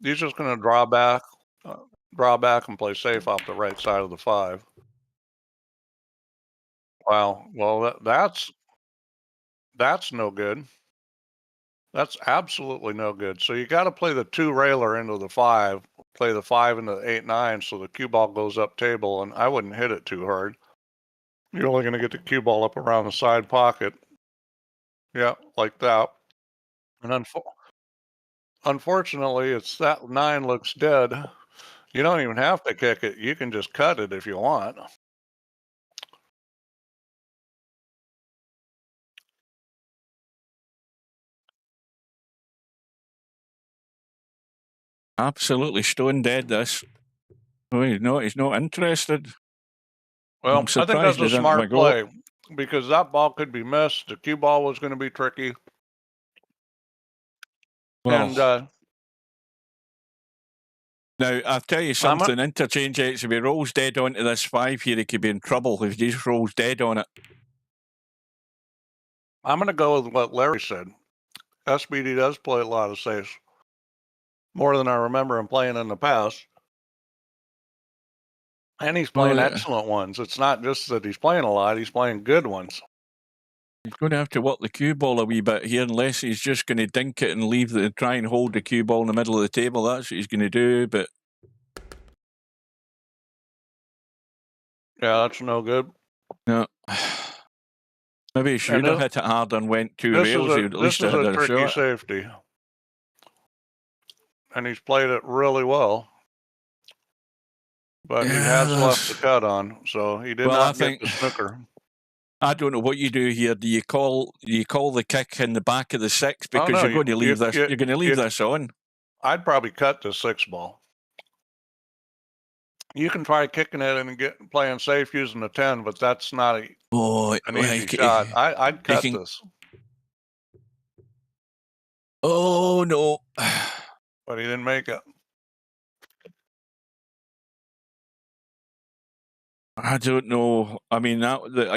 He's just going to draw back and play safe off the right side of the 5. Wow. Well, that's no good. That's absolutely no good. So you got to play the 2 railer into the 5, play the 5 into the 8-9, so the cue ball goes up table, and I wouldn't hit it too hard. You're only going to get the cue ball up around the side pocket. Yeah, like that. And unfortunately, it's that 9 looks dead. You don't even have to kick it. You can just cut it if you want. Absolutely stone dead, this. Oh, he's not interested. Well, I'm I think surprised that's a he didn't have smart a go. play because that ball could be missed. The cue ball was going to be tricky. Well, And now, I'll tell you something. Interchangex, if he rolls dead onto this 5 here, he could be in trouble if he just rolls dead on it. I'm going to go with what Larry said. SBD does play a lot of safes, more than I remember him playing in the past. And he's playing excellent ones. It's not just that he's playing a lot, he's playing good ones. He's going to have to work the cue ball a wee bit here, unless he's just going to dink it and try and hold the cue ball in the middle of the table. That's what he's going to do, but... Yeah, that's no good. No. Maybe he should have hit it harder and went 2 rails. At least this is had a tricky shot. safety. And he's played it really well. But he has left the cut on, so he did not get the snooker. I don't know what you do here. Do you call the kick in the back of the 6 because you're going to leave this? You're going to leave this on. I'd probably cut the 6 ball. You can try kicking it and playing safe using the 10, but that's not an easy shot. I'd cut this. Oh no! But he didn't make it. I don't know. I mean,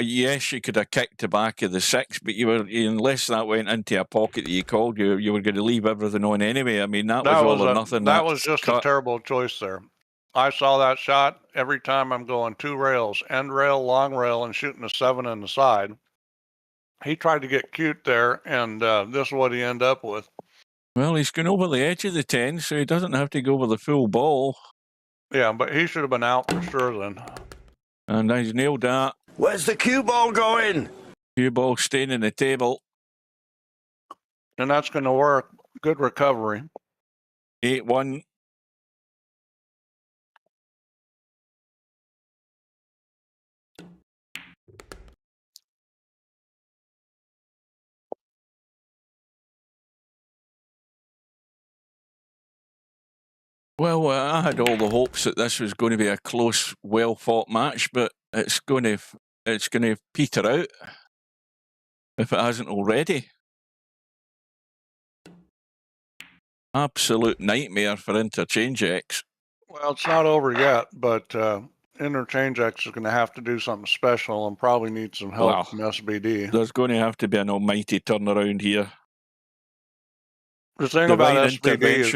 yes, you could have kicked the back of the 6, but unless that went into a pocket that you called, you were going to leave everything on anyway. I mean, that was all or nothing. That was just a terrible choice there. I saw that shot every time. I'm going 2 rails, end rail, long rail, and shooting a 7 in the side. He tried to get cute there, and this is what he ended up with. Well, he's going over the edge of the 10, so he doesn't have to go over the full ball. Yeah, but he should have been out for sure then. And he's nailed that. Where's the cue ball going? Cue ball staying in the table. And that's going to work. Good recovery. 8-1. Well, I had all the hopes that this was going to be a close, well-fought match, but it's going to peter out if it hasn't already. Absolute nightmare for Interchangex. Well, it's not over yet, but Interchangex is going to have to do something special and probably need some help from SBD. There's going to have to be an almighty turnaround here. The thing about SBD is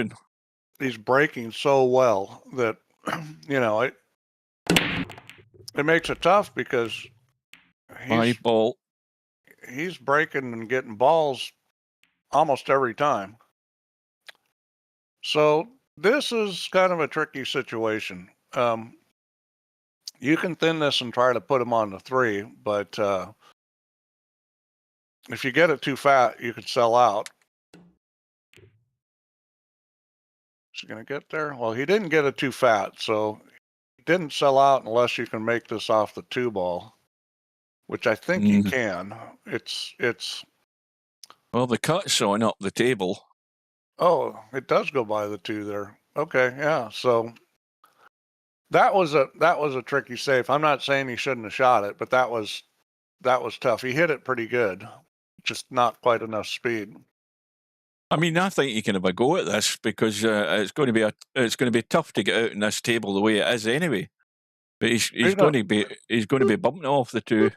he's breaking so well that, you know, it makes it tough because he's breaking and getting balls almost every time. So this is kind of a tricky situation. You can thin this and try to put him on the 3, but if you get it too fat, you could sell out. Is he going to get there? Well, he didn't get it too fat, so he didn't sell out unless you can make this off the 2-ball, which I think you can. It's Well, the cut's on up the table. Oh, it does go by the 2 there. Okay, yeah. So that was a tricky save. I'm not saying he shouldn't have shot it, but that was tough. He hit it pretty good, just not quite enough speed. I mean, I think you can have a go at this because it's going to be tough to get out in this table the way it is anyway. But he's going to be bumping off the 2.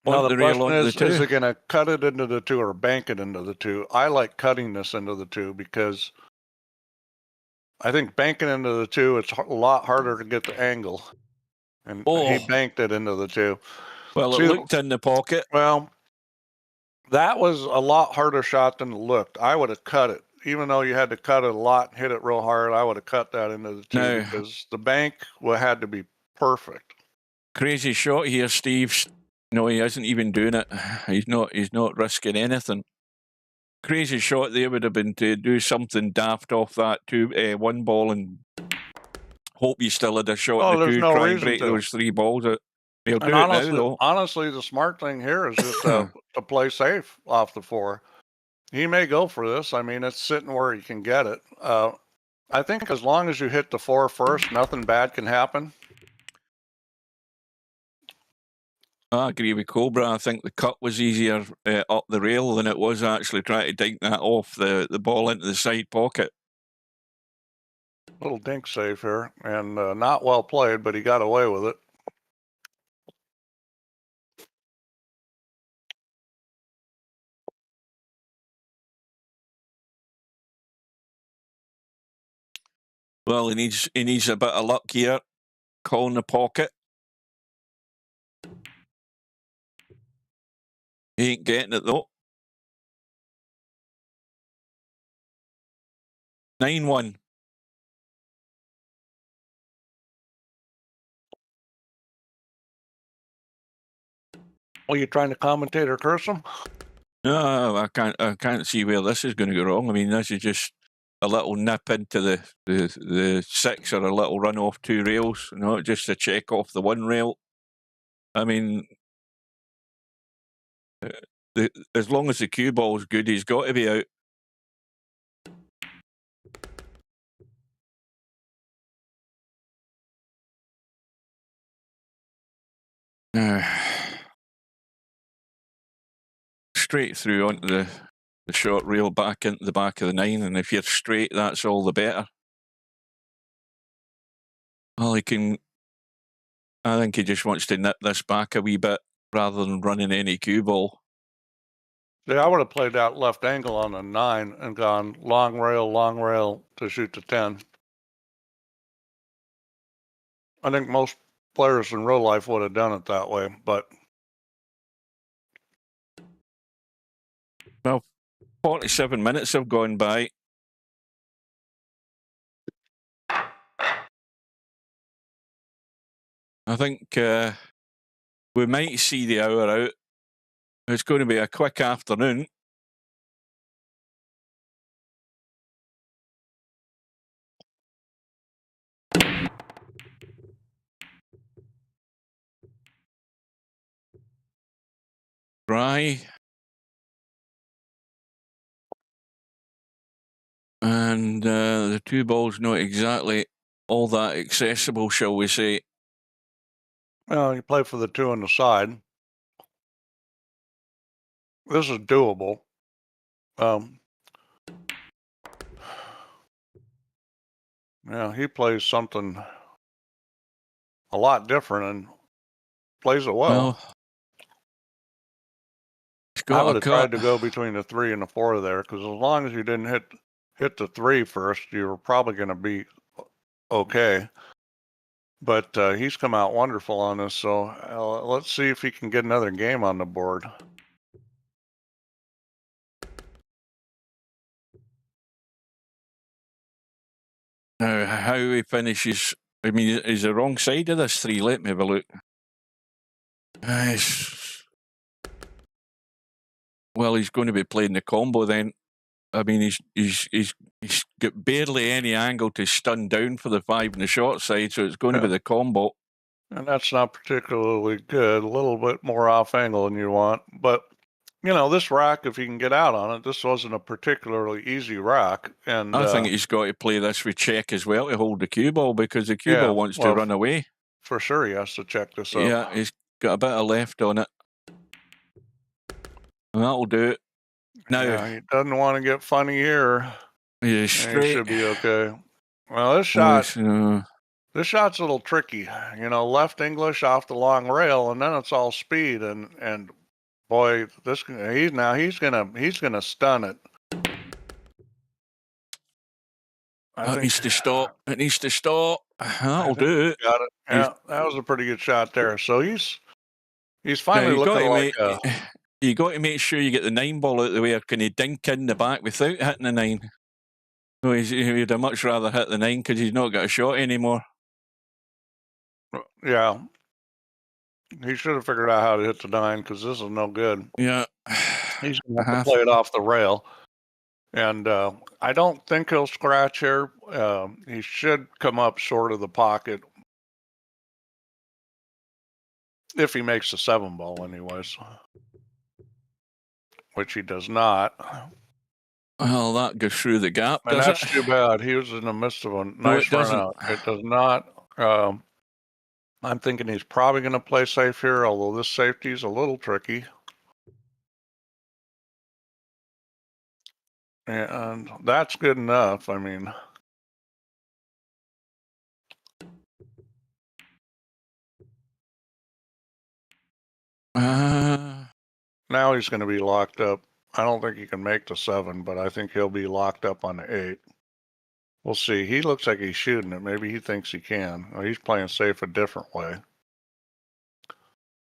Well, the rail question onto is, the 2. is it going to cut it into the 2 or bank it into the 2? I like cutting this into the 2 because I think banking into the 2, it's a lot harder to get the angle. And he banked it into the 2. Well, it looked in the pocket. Well, that was a lot harder shot than it looked. I would have cut it. Even though you had to cut it a lot, hit it real hard, I would have cut that into the 2 because the bank had to be perfect. Crazy shot here, Steve. No, he isn't even doing it. He's not risking anything. Crazy shot there would have been to do something daft off that 1 ball and hope you still had a shot in the 2, try and break those 3 balls out. He'll do it now, though. Honestly, the smart thing here is just to play safe off the 4. He may go for this. I mean, it's sitting where he can get it. I think as long as you hit the 4 first, nothing bad can happen. I agree with Cobra. I think the cut was easier up the rail than it was actually trying to dink that off the ball into the side pocket. Little dink save here, and not well played, but he got away with it. Well, he needs a bit of luck here. Calling the pocket. He ain't getting it though. 9-1. Are you trying to commentate or curse him? No, I can't see where this is going to go wrong. I mean, this is just a little nip into the 6 or a little run off 2 rails, just a check off the 1 rail. I mean, as long as the cue ball's good, he's got to be out. Straight through onto the short rail back into the back of the 9, and if you're straight, that's all the better. Well, I think he just wants to nip this back a wee bit rather than running any cue ball. Yeah, I would have played that left angle on a 9 and gone long rail to shoot the 10. I think most players in real life would have done it that way, but. Well, 47 minutes have gone by. I think we might see the hour out. It's going to be a quick afternoon. Dry. And the 2 balls not exactly all that accessible, shall we say. Well, you play for the 2 on the side. This is doable. Yeah, he plays something a lot different and plays it well. I would have tried to go between the 3 and the 4 there, because as long as you didn't hit the 3 first, you were probably going to be okay. But he's come out wonderful on this, so let's see if he can get another game on the board. Now, how he finishes, I mean, is the wrong side of this 3? Let me have a look. Well, he's going to be playing the combo then. I mean, he's got barely any angle to stun down for the 5 on the short side, so it's going to be the combo. And that's not particularly good. A little bit more off angle than you want. But, you know, this rack, if you can get out on it, this wasn't a particularly easy rack. And I think he's got to play this with check as well to hold the cue ball, because the cue ball wants to run away. For sure he has to check this up. Yeah, he's got a bit of left on it. And that'll do it. Now, he doesn't want to get funny here. Yeah, He straight. should be okay. Well, this shot's a little tricky. You know, left English off the long rail, and then it's all speed. And boy, he's gonna stun it. It needs to stop. It needs to stop. That'll do it. Got it. Yeah, that was a pretty good shot there. So he's finally looking like you got to make sure you get the 9 ball out of the way, or can he dink in the back without hitting the 9? No, he'd have much rather hit the 9 because he's not got a shot anymore. Yeah. He should have figured out how to hit the 9, because this is no good. Yeah. He's going to have to play it off the rail. And I don't think he'll scratch here. He should come up short of the pocket. If he makes the 7 ball anyways. Which he does not. Well, that goes through the gap, And that's too bad. He was in the midst of a nice run out. It does not. I'm thinking he's probably going to play safe here, although this safety is a little tricky. And that's good enough. I mean, now he's going to be locked up. I don't think he can make the 7, but I think he'll be locked up on the 8. We'll see. He looks like he's shooting it. Maybe he thinks he can. Or he's playing safe a different way.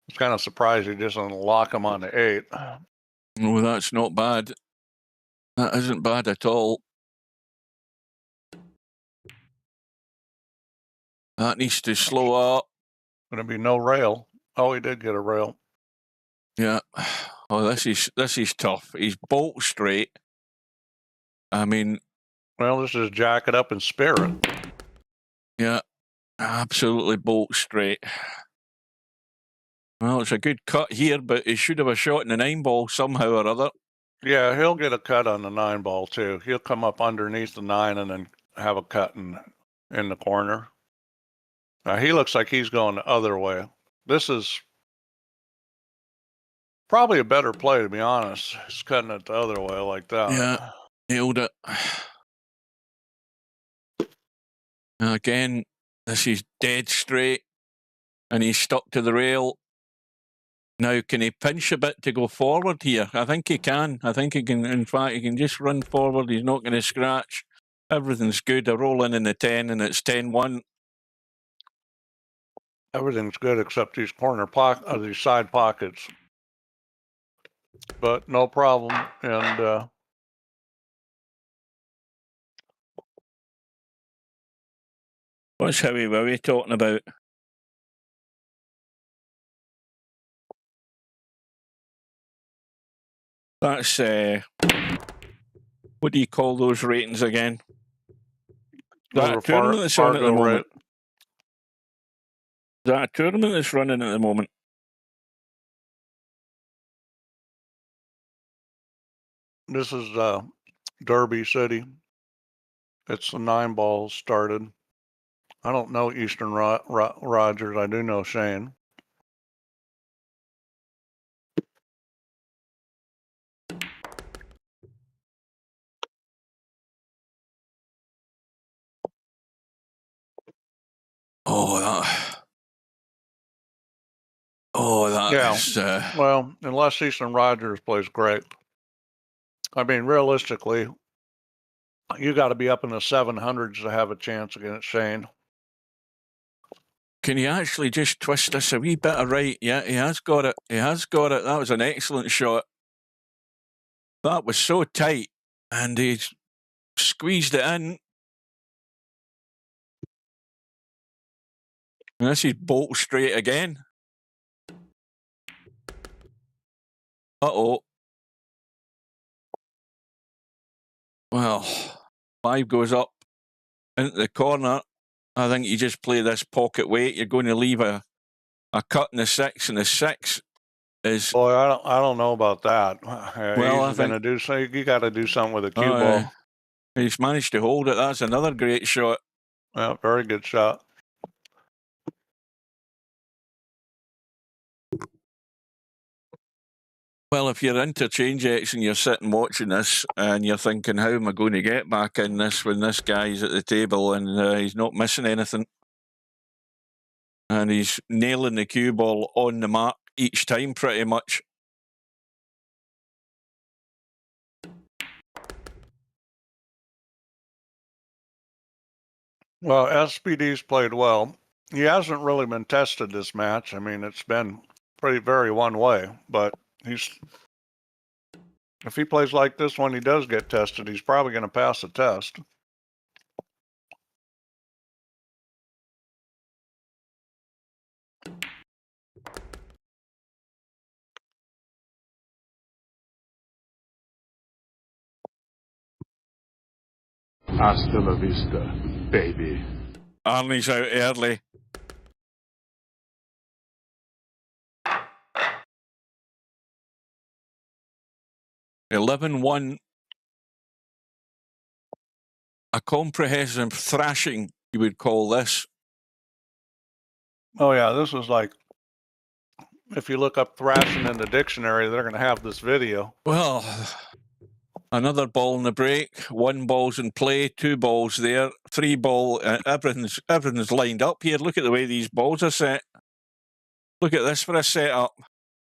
It's kind of surprised he doesn't lock him on the 8. Oh, that's not bad. That isn't bad at all. That needs to slow up. Going to be no rail. Oh, he did get a rail. Yeah. Oh, this is tough. He's bolt straight. I mean, well, this is jack it up and spare it. Yeah, absolutely bolt straight. Well, it's a good cut here, but he should have a shot in the 9 ball somehow or other. Yeah, he'll get a cut on the 9 ball too. He'll come up underneath the 9 and then have a cut in the corner. He looks like he's going the other way. This is probably a better play, to be honest. He's cutting it the other way like that. Yeah, nailed it. Again, this is dead straight, and he's stuck to the rail. Now, can he pinch a bit to go forward here? I think he can. I think he can. In fact, he can just run forward. He's not going to scratch. Everything's good. I roll in the 10, and it's 10-1. Everything's good except these these side pockets. But no problem. And what's Howie Wowie talking about? That's what do you call those ratings again? That a tournament that's on at the moment. Is that a tournament that's running at the moment? This is Derby City. It's the 9 balls started. I don't know Eastern Rogers. I do know Shane. Yeah. Well, unless Eastern Rogers plays great. I mean, realistically, you got to be up in the 700s to have a chance against Shane. Can he actually just twist this a wee bit of right? Yeah, he has got it. He has got it. That was an excellent shot. That was so tight, and he squeezed it in. And this is bolt straight again. Uh-oh. Well, 5 goes up into the corner. I think you just play this pocket weight. You're going to leave a cut in the 6, and the 6 is... Boy, I don't know about that. Well, I He's think- going to do so. You got to do something with a cue ball. He's managed to hold it. That's another great shot. Yeah, very good shot. Well, if you're Interchangex and you're sitting watching this and you're thinking, how am I going to get back in this when this guy's at the table and he's not missing anything? And he's nailing the cue ball on the mark each time pretty much. Well, SPD's played well. He hasn't really been tested this match. I mean, it's been very one way, but if he plays like this when he does get tested, he's probably going to pass the test. Hasta la vista, baby. Arnie's out early. (11-1). A comprehensive thrashing, you would call this. Oh yeah, this is like, if you look up thrashing in the dictionary, they're going to have this video. Well, another ball in the break. 1 ball's in play, 2 balls there, 3 ball. Everything's lined up here. Look at the way these balls are set. Look at this for a setup.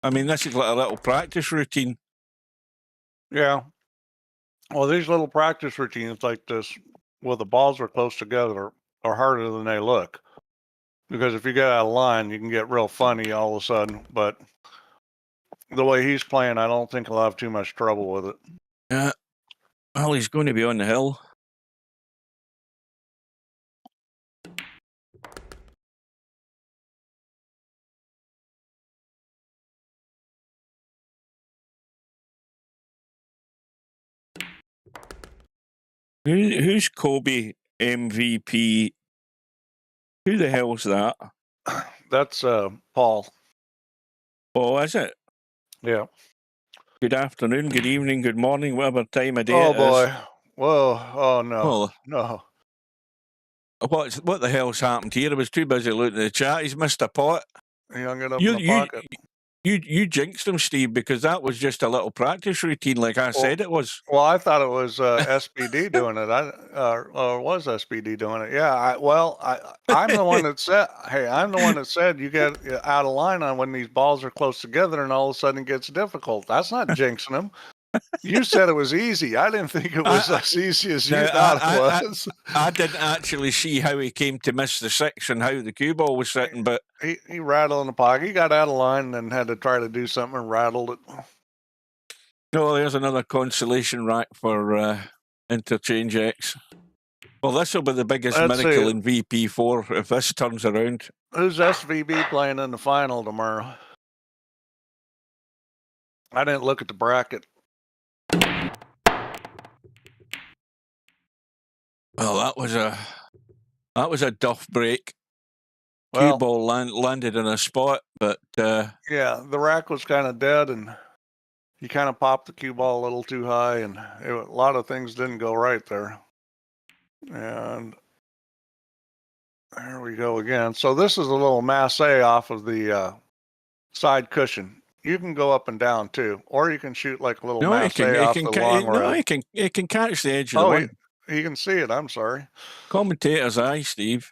I mean, this is like a little practice routine. Yeah. Well, these little practice routines like this, where the balls are close together, are harder than they look. Because if you get out of line, you can get real funny all of a sudden. But the way he's playing, I don't think he'll have too much trouble with it. Yeah. Well, he's going to be on the hill. Who's Kobe MVP? Who the hell's that? That's Paul. Oh, is it? Yeah. Good afternoon, good evening, good morning, whatever time of day Oh it boy. is. Whoa. Oh no. Well, No. what the hell's happened here? I was too busy looking at the chat. He's missed a pot. He hung it up in the pocket. You jinxed him, Steve, because that was just a little practice routine, like I said it was. Well, I thought it was SPD doing it. Or was SPD doing it? Yeah. I'm the one that said, "Hey, I'm the one that said you get out of line on when these balls are close together, and all of a sudden it gets difficult." That's not jinxing them. You said it was easy. I didn't think it was as easy as you thought it was. I didn't actually see how he came to miss the 6 and how the cue ball was sitting, but he rattled in the pocket. He got out of line and had to try to do something and rattled it. no, there's another consolation rack for Interchangex. Well, this will be the biggest Let's miracle see. in VP4 if this turns around. Who's SVB playing in the final tomorrow? I didn't look at the bracket. Well, that was a duff break. Cue Well, ball landed in a spot, but yeah, the rack was kind of dead, and he kind of popped the cue ball a little too high, and a lot of things didn't go right there. And there we go again. So this is a little masse off of the side cushion. You can go up and down too, or you can shoot like a little masse off the long rack. it can catch the edge of the Oh, one. you can see it. I'm sorry. Commentator's eye, Steve.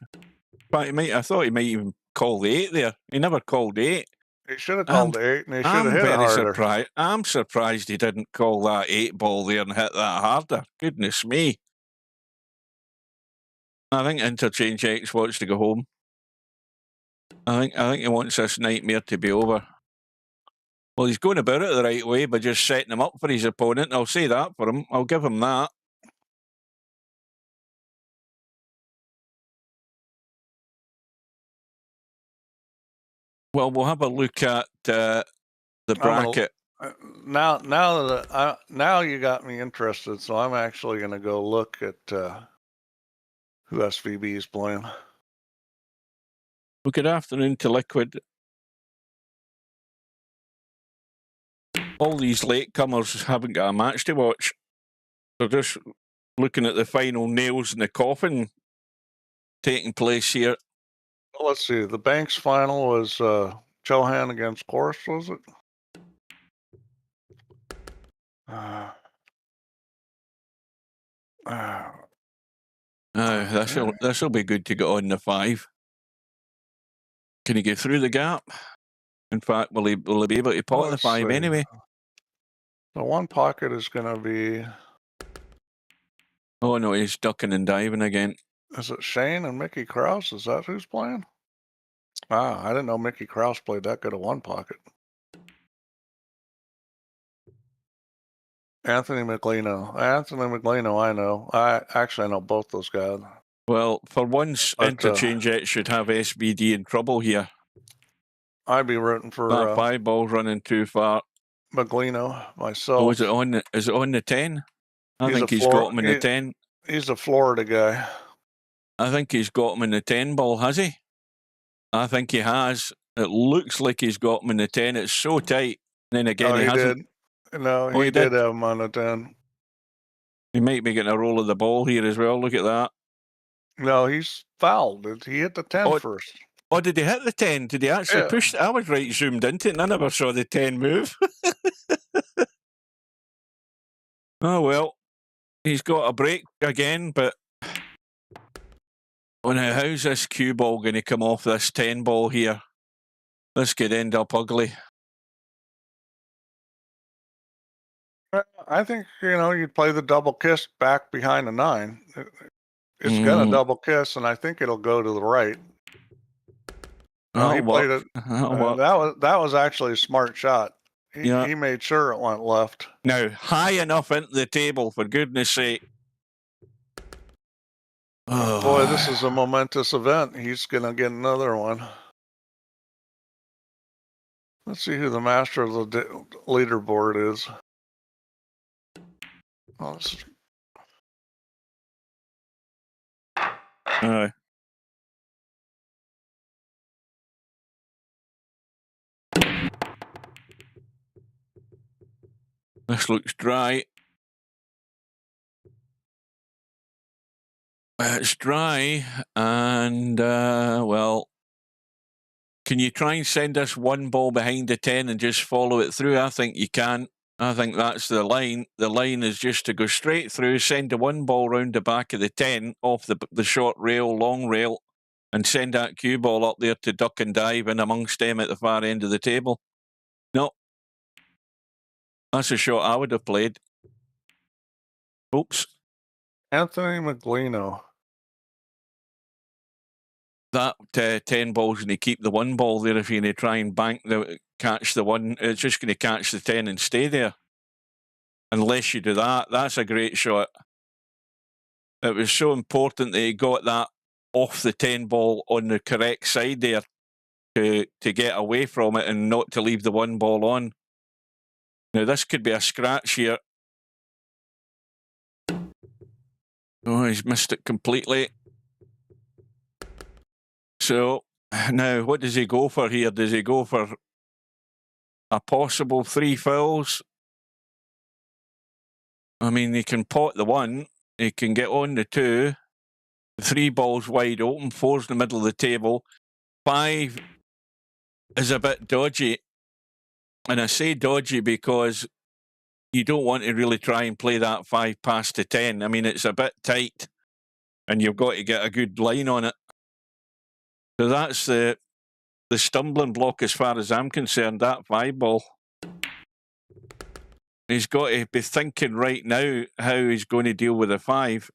But I thought he might even call the 8 there. He never called 8. He should have called the 8, and he should I'm have hit it very harder. surprised. I'm surprised he didn't call that 8 ball there and hit that harder. Goodness me. I think Interchangex wants to go home. I think he wants this nightmare to be over. Well, he's going about it the right way by just setting him up for his opponent. I'll say that for him. I'll give him that. Well, we'll have a look at the bracket. Now you got me interested, so I'm actually going to go look at who SVB is playing. Well, good afternoon to Liquid. All these latecomers haven't got a match to watch. They're just looking at the final nails in the coffin taking place here. Well, let's see. The Banks final was Chohan against Chorus, was it? This'll be good to get on the 5. Can he get through the gap? In fact, will he be able to pot the 5 anyway? The one pocket is going to be. Oh no, he's ducking and diving again. Is it Shane and Mickey Krause? Is that who's playing? Ah, I didn't know Mickey Krause played that good at one pocket. Anthony McLeano, I know. I know both those guys. Well, for once, Interchangex should have SBD in trouble here. I'd be rooting for that 5 ball's running too far. McLeano myself. Oh, is it on the 10? I think he's got him in the 10. He's a Florida guy. I think he's got him in the 10 ball, has he? I think he has. It looks like he's got him in the 10. It's so tight. And then again, he hasn't. Did. No, he did have him on the 10. He might be getting a roll of the ball here as well. Look at that. No, he's fouled. He hit the 10 first. Oh, did he hit the 10? Did he actually push? I was right zoomed into it and I never saw the 10 move. Oh, well. He's got a break again, but now how's this cue ball going to come off this 10 ball here? This could end up ugly. I think, you'd play the double kiss back behind the 9. It's got a double kiss, and I think it'll go to the right. He played it. That was actually a smart shot. He made sure it went left. Now, high enough into the table, for goodness sake. Oh. Boy, this is a momentous event. He's going to get another one. Let's see who the master of the leaderboard is. Oh, This looks dry. It's dry, and well, can you try and send us one ball behind the 10 and just follow it through? I think you can. I think that's the line. The line is just to go straight through, send the one ball round the back of the 10 off the short rail, long rail, and send that cue ball up there to duck and dive in amongst them at the far end of the table. No. That's a shot I would have played. Oops. Anthony McLeano. That 10 ball's going to keep the one ball there. If you're going to try and catch the one, it's just going to catch the 10 and stay there. Unless you do that, that's a great shot. It was so important that he got that off the 10 ball on the correct side there to get away from it and not to leave the one ball on. Now, this could be a scratch here. Oh, he's missed it completely. So, now, what does he go for here? Does he go for a possible 3 fouls? I mean, he can pot the 1. He can get on the 2. 3 balls wide open. 4's in the middle of the table. 5 is a bit dodgy. And I say dodgy because you don't want to really try and play that 5 past the 10. I mean, it's a bit tight. And you've got to get a good line on it. So that's the stumbling block as far as I'm concerned, that 5 ball. He's got to be thinking right now how he's going to deal with the 5.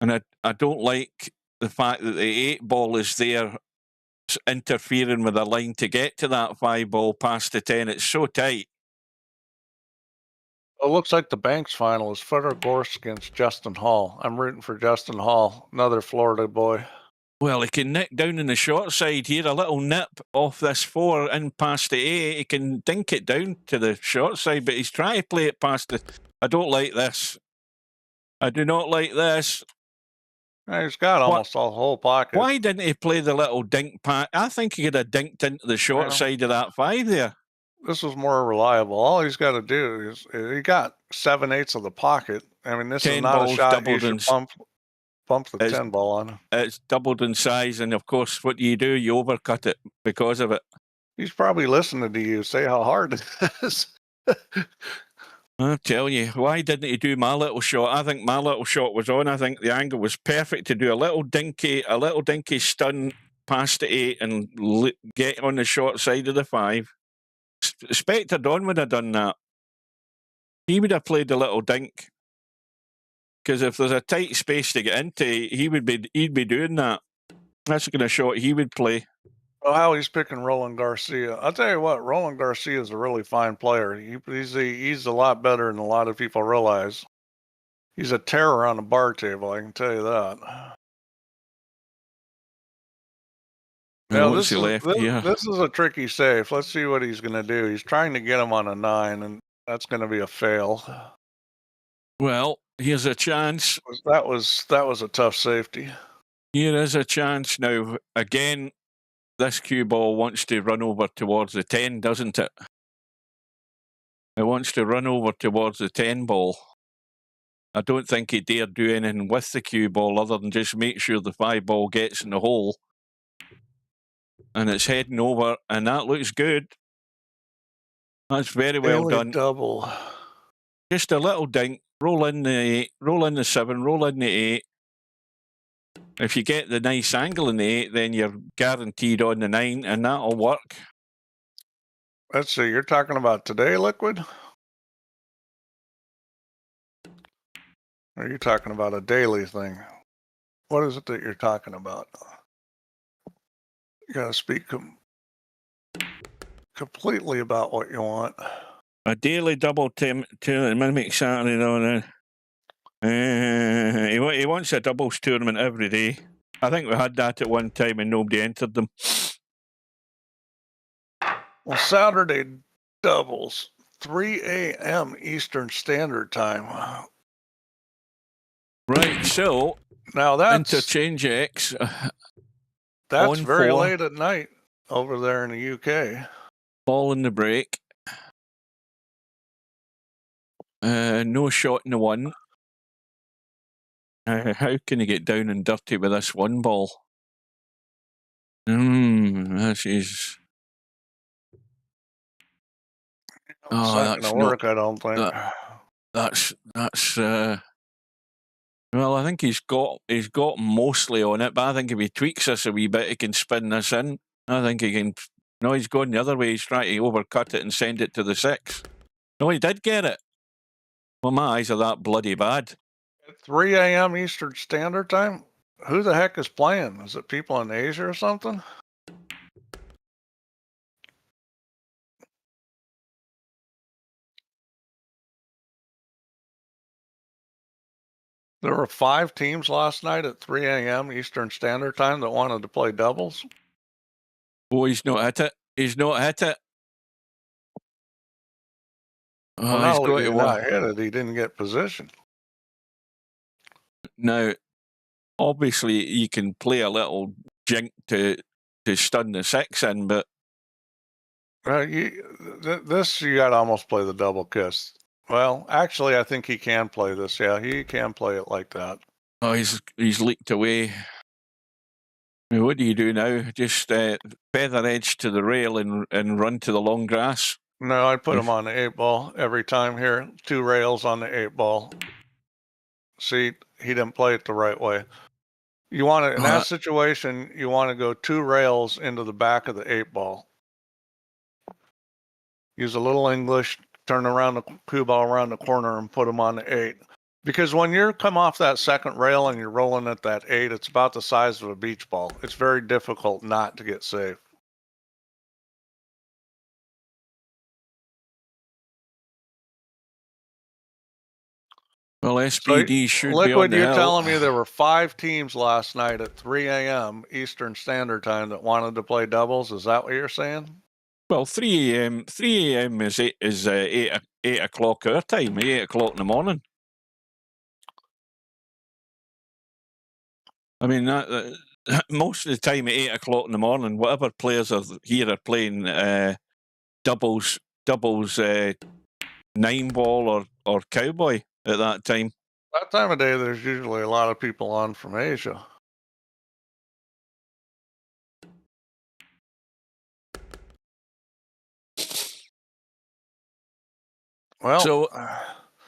And I don't like the fact that the 8 ball is there interfering with the line to get to that 5 ball past the 10. It's so tight. It looks like the Banks final is Fedor Gorst against Justin Hall. I'm rooting for Justin Hall, another Florida boy. Well, he can nick down in the short side here, a little nip off this 4 in past the 8. He can dink it down to the short side, but he's trying to play it past the... I don't like this. I do not like this. He's got almost a whole pocket. Why didn't he play the little dink pat? I think he could have dinked into the short side of that 5 there. This was more reliable. All he's got to do is he got 7/8 of the pocket. I mean, this is not a shot you should bump the 10 ball on. It's doubled in size, and of course, what do? You overcut it because of it. He's probably listening to you say how hard it is. I'll tell you, why didn't he do my little shot? I think my little shot was on. I think the angle was perfect to do a little dinky stun past the 8 and get on the short side of the 5. Spectre Don would have done that. He would have played a little dink. Because if there's a tight space to get into, he'd be doing that. That's the kind of shot he would play. Oh, how he's picking Roland Garcia. I'll tell you what, Roland Garcia is a really fine player. He's a lot better than a lot of people realize. He's a terror on the bar table, I can tell you that. Now, this is a tricky safe. Let's see what he's going to do. He's trying to get him on a 9, and that's going to be a fail. Well, here's a chance. That was a tough safety. Here is a chance now. Again, this cue ball wants to run over towards the 10, doesn't it? It wants to run over towards the 10 ball. I don't think he dared do anything with the cue ball other than just make sure the 5 ball gets in the hole. And it's heading over, and that looks good. That's very well done. Double. Just a little dink. Roll in the 8, roll in the 7, roll in the 8. If you get the nice angle in the 8, then you're guaranteed on the 9, and that'll work. Let's see, you're talking about today, Liquid? Or are you talking about a daily thing? What is it that you're talking about? You gotta speak completely about what you want. A daily double tournament Saturday though. He wants a doubles tournament every day. I think we had that at one time and nobody entered them. Well, Saturday doubles, 3 a.m. Eastern Standard Time. Right, so now that's Interchangex. That's very late at night over there in the UK. Ball in the break. No shot in the 1. How can you get down and dirty with this 1 ball? This is... Oh, that's not gonna work, I don't think. That's well, I think he's got mostly on it, but I think if he tweaks this a wee bit, he can spin this in. I think he can. No, he's going the other way. He's trying to overcut it and send it to the 6. No, he did get it. Well, my eyes are that bloody bad. At 3 a.m. Eastern Standard Time? Who the heck is playing? Is it people in Asia or something? There were 5 teams last night at 3 a.m. Eastern Standard Time that wanted to play doubles. Oh, he's not hit it. He's not hit it. Oh, well, not only did he not hit it, he didn't get position. Now, obviously, you can play a little jink to stun the 6 in, but... This, you got to almost play the double kiss. Well, actually, I think he can play this. Yeah, he can play it like that. Oh, he's leaked away. What do you do now? Just feather edge to the rail and run to the long grass? No, I'd put him on the 8 ball every time here. 2 rails on the 8 ball. See, he didn't play it the right way. You want to, in that situation, you want to go 2 rails into the back of the 8 ball. Use a little English, turn around the cue ball around the corner and put him on the 8. Because when you come off that second rail and you're rolling at that 8, it's about the size of a beach ball. It's very difficult not to get safe. Well, So, SPD should be on Liquid, the you're hill. telling me there were 5 teams last night at 3 a.m. Eastern Standard Time that wanted to play doubles. Is that what you're saying? Well, 3 a.m. 3 a.m. is 8 o'clock our time, 8 o'clock in the morning. I mean, most of the time at 8 o'clock in the morning, whatever players are here are playing doubles 9-ball or cowboy at that time. That time of day, there's usually a lot of people on from Asia. Well, So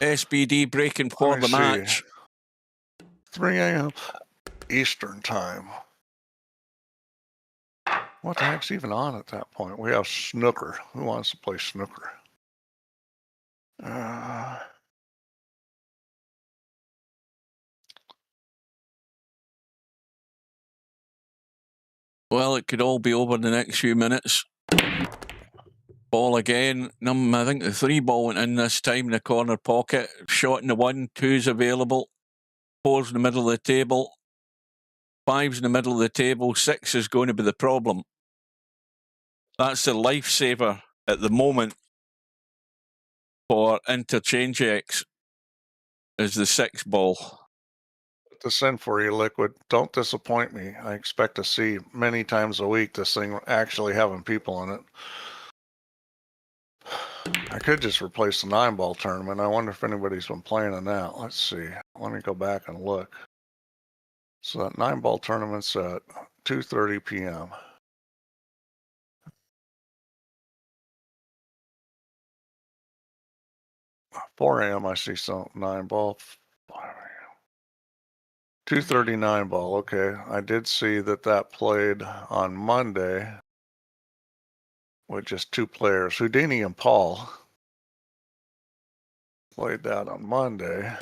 SPD breaking for the match. 3 a.m. Eastern Time. What the heck's even on at that point? We have snooker. Who wants to play snooker? Well, it could all be over in the next few minutes. Ball again. I think the 3-ball went in this time in the corner pocket. Shot in the 1, 2's available. 4's in the middle of the table. 5's in the middle of the table. 6 is going to be the problem. That's the lifesaver at the moment for Interchangex is the 6-ball. Put this in for you, Liquid. Don't disappoint me. I expect to see many times a week this thing actually having people in it. I could just replace the 9-ball tournament. I wonder if anybody's been playing in that. Let's see. Let me go back and look. So that 9-ball tournament's at 2:30 p.m. At 4 a.m. I see some 9-ball. 2:39 ball. Okay, I did see that played on Monday with just 2 players. Houdini and Paul played that on Monday.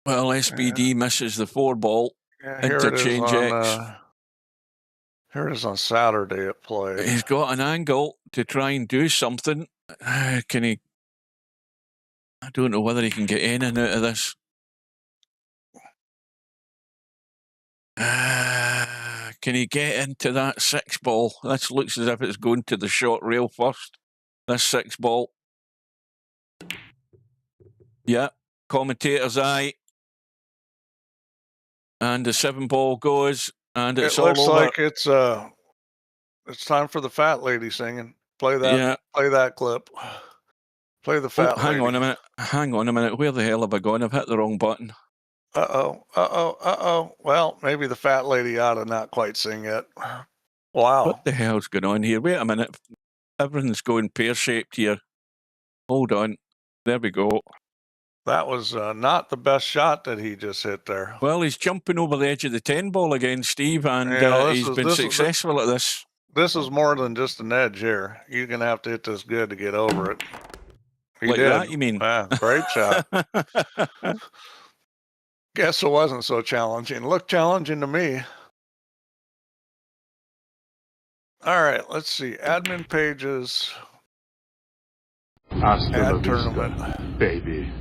Well, SPD misses the 4-ball. Yeah, Interchangex. Here it is on Saturday. It played. He's got an angle to try and do something. Can he? I don't know whether he can get in and out of this. Can he get into that 6-ball? This looks as if it's going to the short rail first. This 6-ball. Yeah, commentator's eye. And the 7-ball goes, and it's all over. It looks like it's time for the fat lady singing. Play that. Yeah. Play that clip. Play the fat lady. Hang on a minute. Hang on a minute. Where the hell have I gone? I've hit the wrong button. Uh-oh. Well, maybe the fat lady ought to not quite sing yet. Wow. What the hell's going on here? Wait a minute. Everything's going pear-shaped here. Hold on. There we go. That was not the best shot that he just hit there. Well, he's jumping over the edge of the 10-ball again, Steve, and he's been successful at this. This is more than just an edge here. You're going to have to hit this good to get over it. He like did. that, you mean? Yeah, great shot. Guess it wasn't so challenging. Looked challenging to me. All right, let's see. Admin pages. Hasta la Add vista, tournament. baby.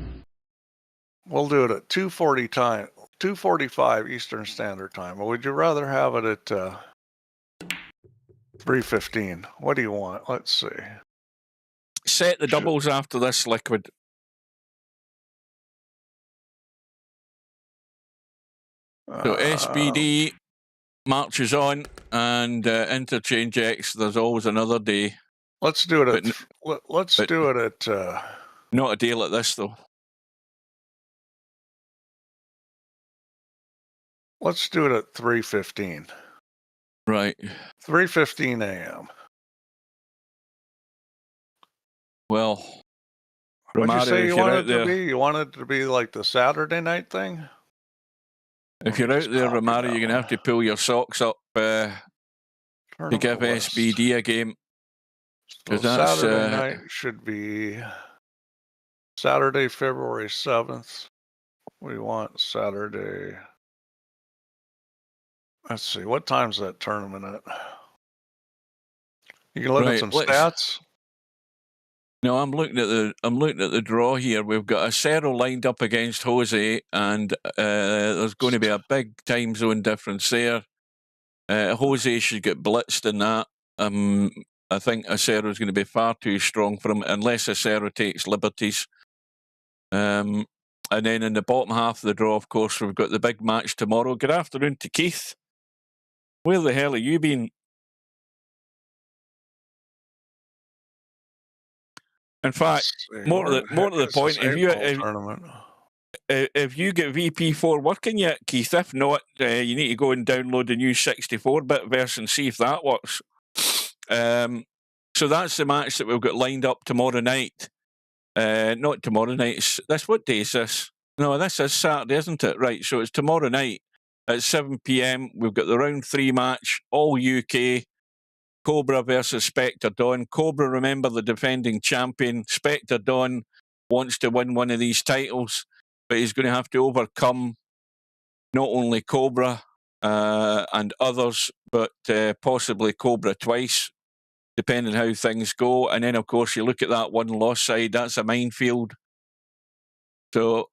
We'll do it at 2:40 time, 2:45 Eastern Standard Time. Or would you rather have it at 3:15? What do you want? Let's see. Set the doubles after this, Liquid. So SPD marches on, and Interchangex. There's always another day. Let's do it at. Do it at. Not a day like this, though. Let's do it at 3:15. Right. 3:15 a.m. Well, What'd you say if you you're wanted out there, to be? You wanted to be like the Saturday night thing? if you're out there, Romano, you're going to have to pull your socks up to give SPD a game. So Saturday night should be Saturday, February 7th. We want Saturday. Let's see, what time's that tournament at? You can look at some stats. No, I'm looking at the draw here. We've got Acero lined up against Jose, and there's going to be a big time zone difference there. Jose should get blitzed in that. I think Acero is going to be far too strong for him unless Acero takes liberties. And then in the bottom half of the draw, of course, we've got the big match tomorrow. Good afternoon to Keith. Where the hell have you been? In fact, more to the point, if you get VP4 working yet, Keith, if not, you need to go and download the new 64-bit version and see if that works. So that's the match that we've got lined up tomorrow night. Not tomorrow night. What day is this? No, this is Saturday, isn't it? Right, so it's tomorrow night at 7 p.m. We've got the round 3 match, all UK. Cobra versus Spectre Dawn. Cobra, remember, the defending champion. Spectre Dawn wants to win one of these titles, but he's going to have to overcome not only Cobra and others, but possibly Cobra twice, depending how things go. And then, of course, you look at that one-loss side, that's a minefield. So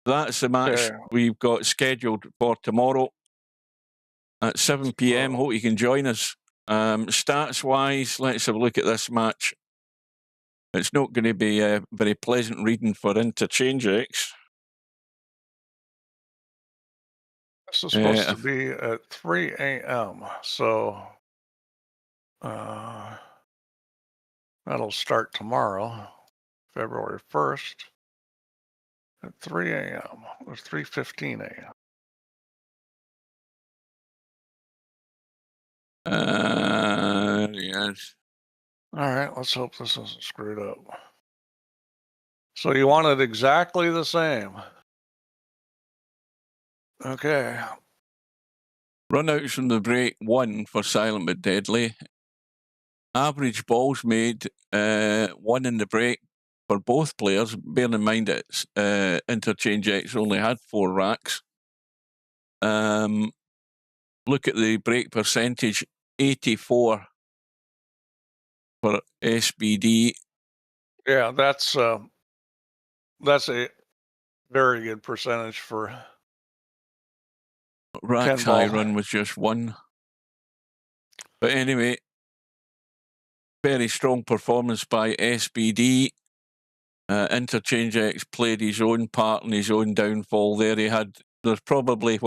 that's the match we've got scheduled for tomorrow at 7 p.m. Hope you can join us. Stats-wise, let's have a look at this match. It's not going to be a very pleasant reading for Interchangex. This is supposed to be at 3 a.m., so that'll start tomorrow, February 1st, at 3 a.m. or 3:15 a.m. Yes. All right, let's hope this isn't screwed up. So you want it exactly the same. Okay. Runouts from the break, 1 for Silent but Deadly. Average balls made, 1 in the break for both players. Bear in mind that Interchangex only had 4 racks. Look at the break percentage, 84 for SBD. Yeah, that's a very good percentage for Rack's high run was just 1. But anyway, very strong performance by SBD. Interchangex played his own part in his own downfall there. There's probably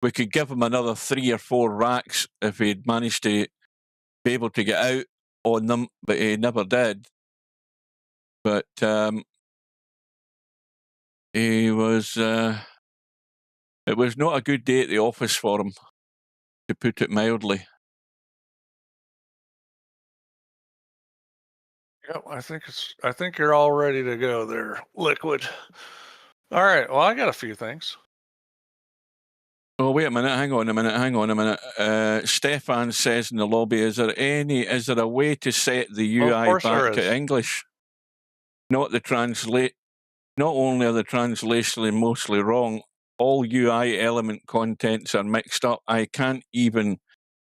we could give him another 3 or 4 racks if he'd managed to be able to get out on them, but he never did. But it was not a good day at the office for him, to put it mildly. Yep, I think you're all ready to go there, Liquid. All right, well, I got a few things. Oh, wait a minute, hang on a minute. Stefan says in the lobby, is there a way to set the UI back to English? Not only are the translations mostly wrong, all UI element contents are mixed up. I can't even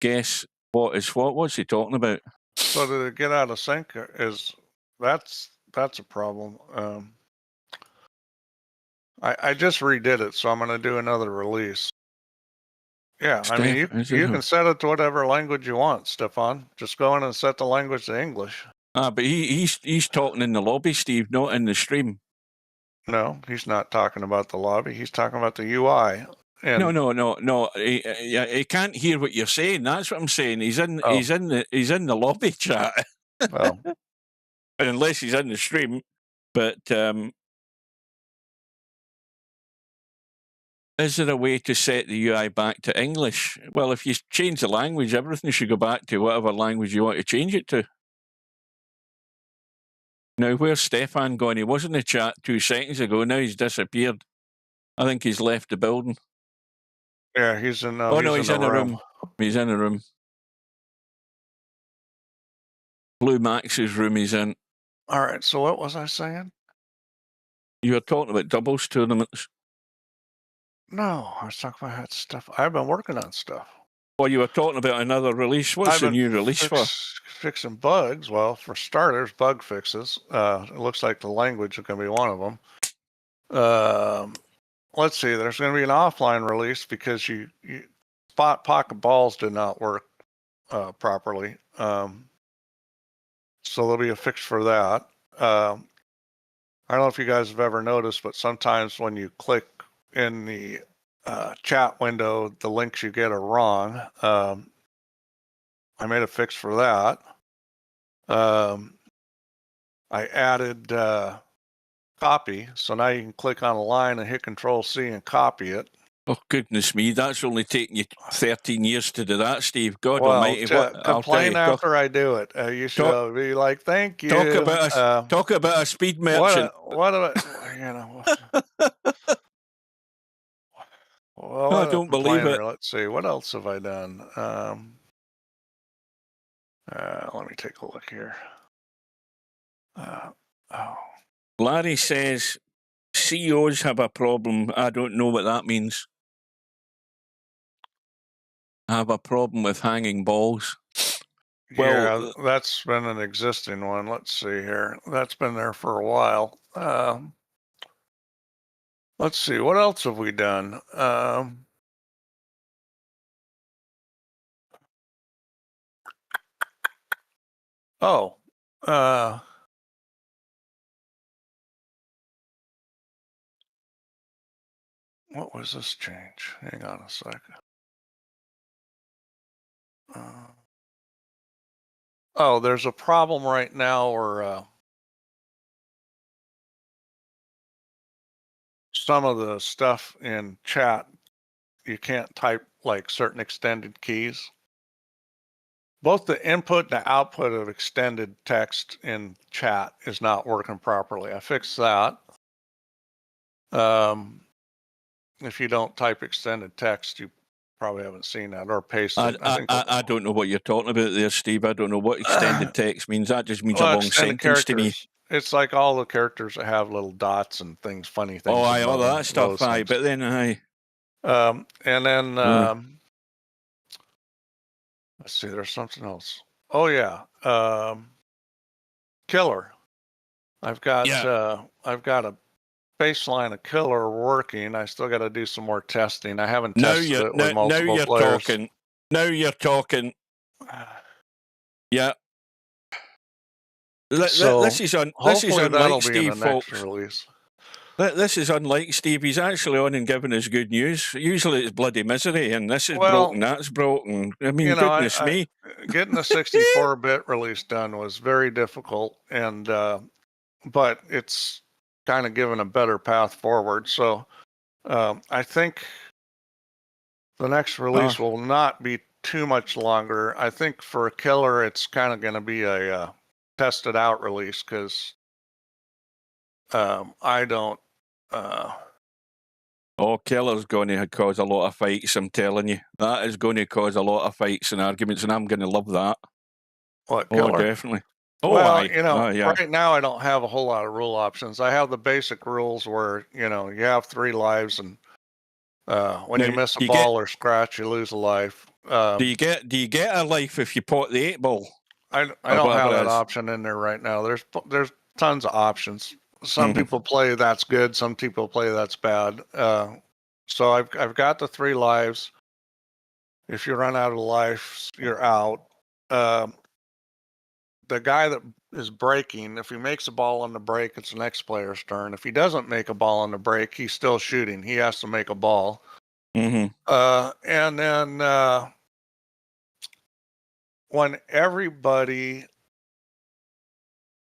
guess what is what. What's he talking about? So did it get out of sync? That's a problem. I just redid it, so I'm going to do another release. Yeah, I mean, you can set it to whatever language you want, Stefan. Just go in and set the language to English. But he's talking in the lobby, Steve, not in the stream. No, he's not talking about the lobby. He's talking about the UI. And No. He can't hear what you're saying. That's what I'm saying. He's in the lobby chat. Oh. Unless he's in the stream, but. Is there a way to set the UI back to English? Well, if you change the language, everything should go back to whatever language you want to change it to. Now, where's Stefan gone? He was in the chat 2 seconds ago. Now he's disappeared. I think he's left the building. Yeah, he's in. He's in a room. He's in a room. Blue Max's room he's in. All right, so what was I saying? You were talking about doubles tournaments. No, I was talking about stuff. I've been working on stuff. Well, you were talking about another release. What's I've the been new release for? fixing bugs. Well, for starters, bug fixes. It looks like the language is going to be one of them. Let's see. There's going to be an offline release because spot pocket balls did not work properly. So there'll be a fix for that. I don't know if you guys have ever noticed, but sometimes when you click in the chat window, the links you get are wrong. I made a fix for that. I added copy, so now you can click on a line and hit Control-C and copy it. Oh, goodness me. That's only taken you 13 years to do that, Steve. God Well, almighty. What, I'll tell complain you, after I do it. You should be like, thank you. talk about a speed merchant. What you know. Well, I don't believe it. Let's see. What else have I done? Let me take a look here. Larry says CEOs have a problem. I don't know what that means. Have a problem with hanging balls. Well, yeah, that's been an existing one. Let's see here. That's been there for a while. Let's see. What else have we done? What was this change? Hang on a second. There's a problem right now where some of the stuff in chat, you can't type like certain extended keys. Both the input and the output of extended text in chat is not working properly. I fixed that. If you don't type extended text, you probably haven't seen that or pasted. I don't know what you're talking about there, Steve. I don't know what extended text means. That just means a long sentence to me. It's like all the characters that have little dots and things, funny things. All that stuff. Aye, but then and then let's see. There's something else. Oh yeah, killer. I've got a baseline of killer working. I still got to do some more testing. I haven't tested it with multiple players. Now you're talking. Yeah. This is unlike Steve, folks. This is unlike Steve. He's actually on and giving us good news. Usually it's bloody misery, and this is broken, that's broken. I mean, goodness me. Getting the 64-bit release done was very difficult, and but it's kind of given a better path forward. So I think the next release will not be too much longer. I think for a killer, it's kind of going to be a tested out release because I don't. Killer's going to cause a lot of fights, I'm telling you. That is going to cause a lot of fights and arguments, and I'm going to love that. What, Killer? Oh, definitely. Right now I don't have a whole lot of rule options. I have the basic rules where, you have 3 lives, and when you miss a ball or scratch, you lose a life. Do you get a life if you pot the 8 ball? I don't have that option in there right now. There's tons of options. Some people play that's good. Some people play that's bad. So I've got the 3 lives. If you run out of lives, you're out. The guy that is breaking, if he makes a ball on the break, it's the next player's turn. If he doesn't make a ball on the break, he's still shooting. He has to make a ball. And then when everybody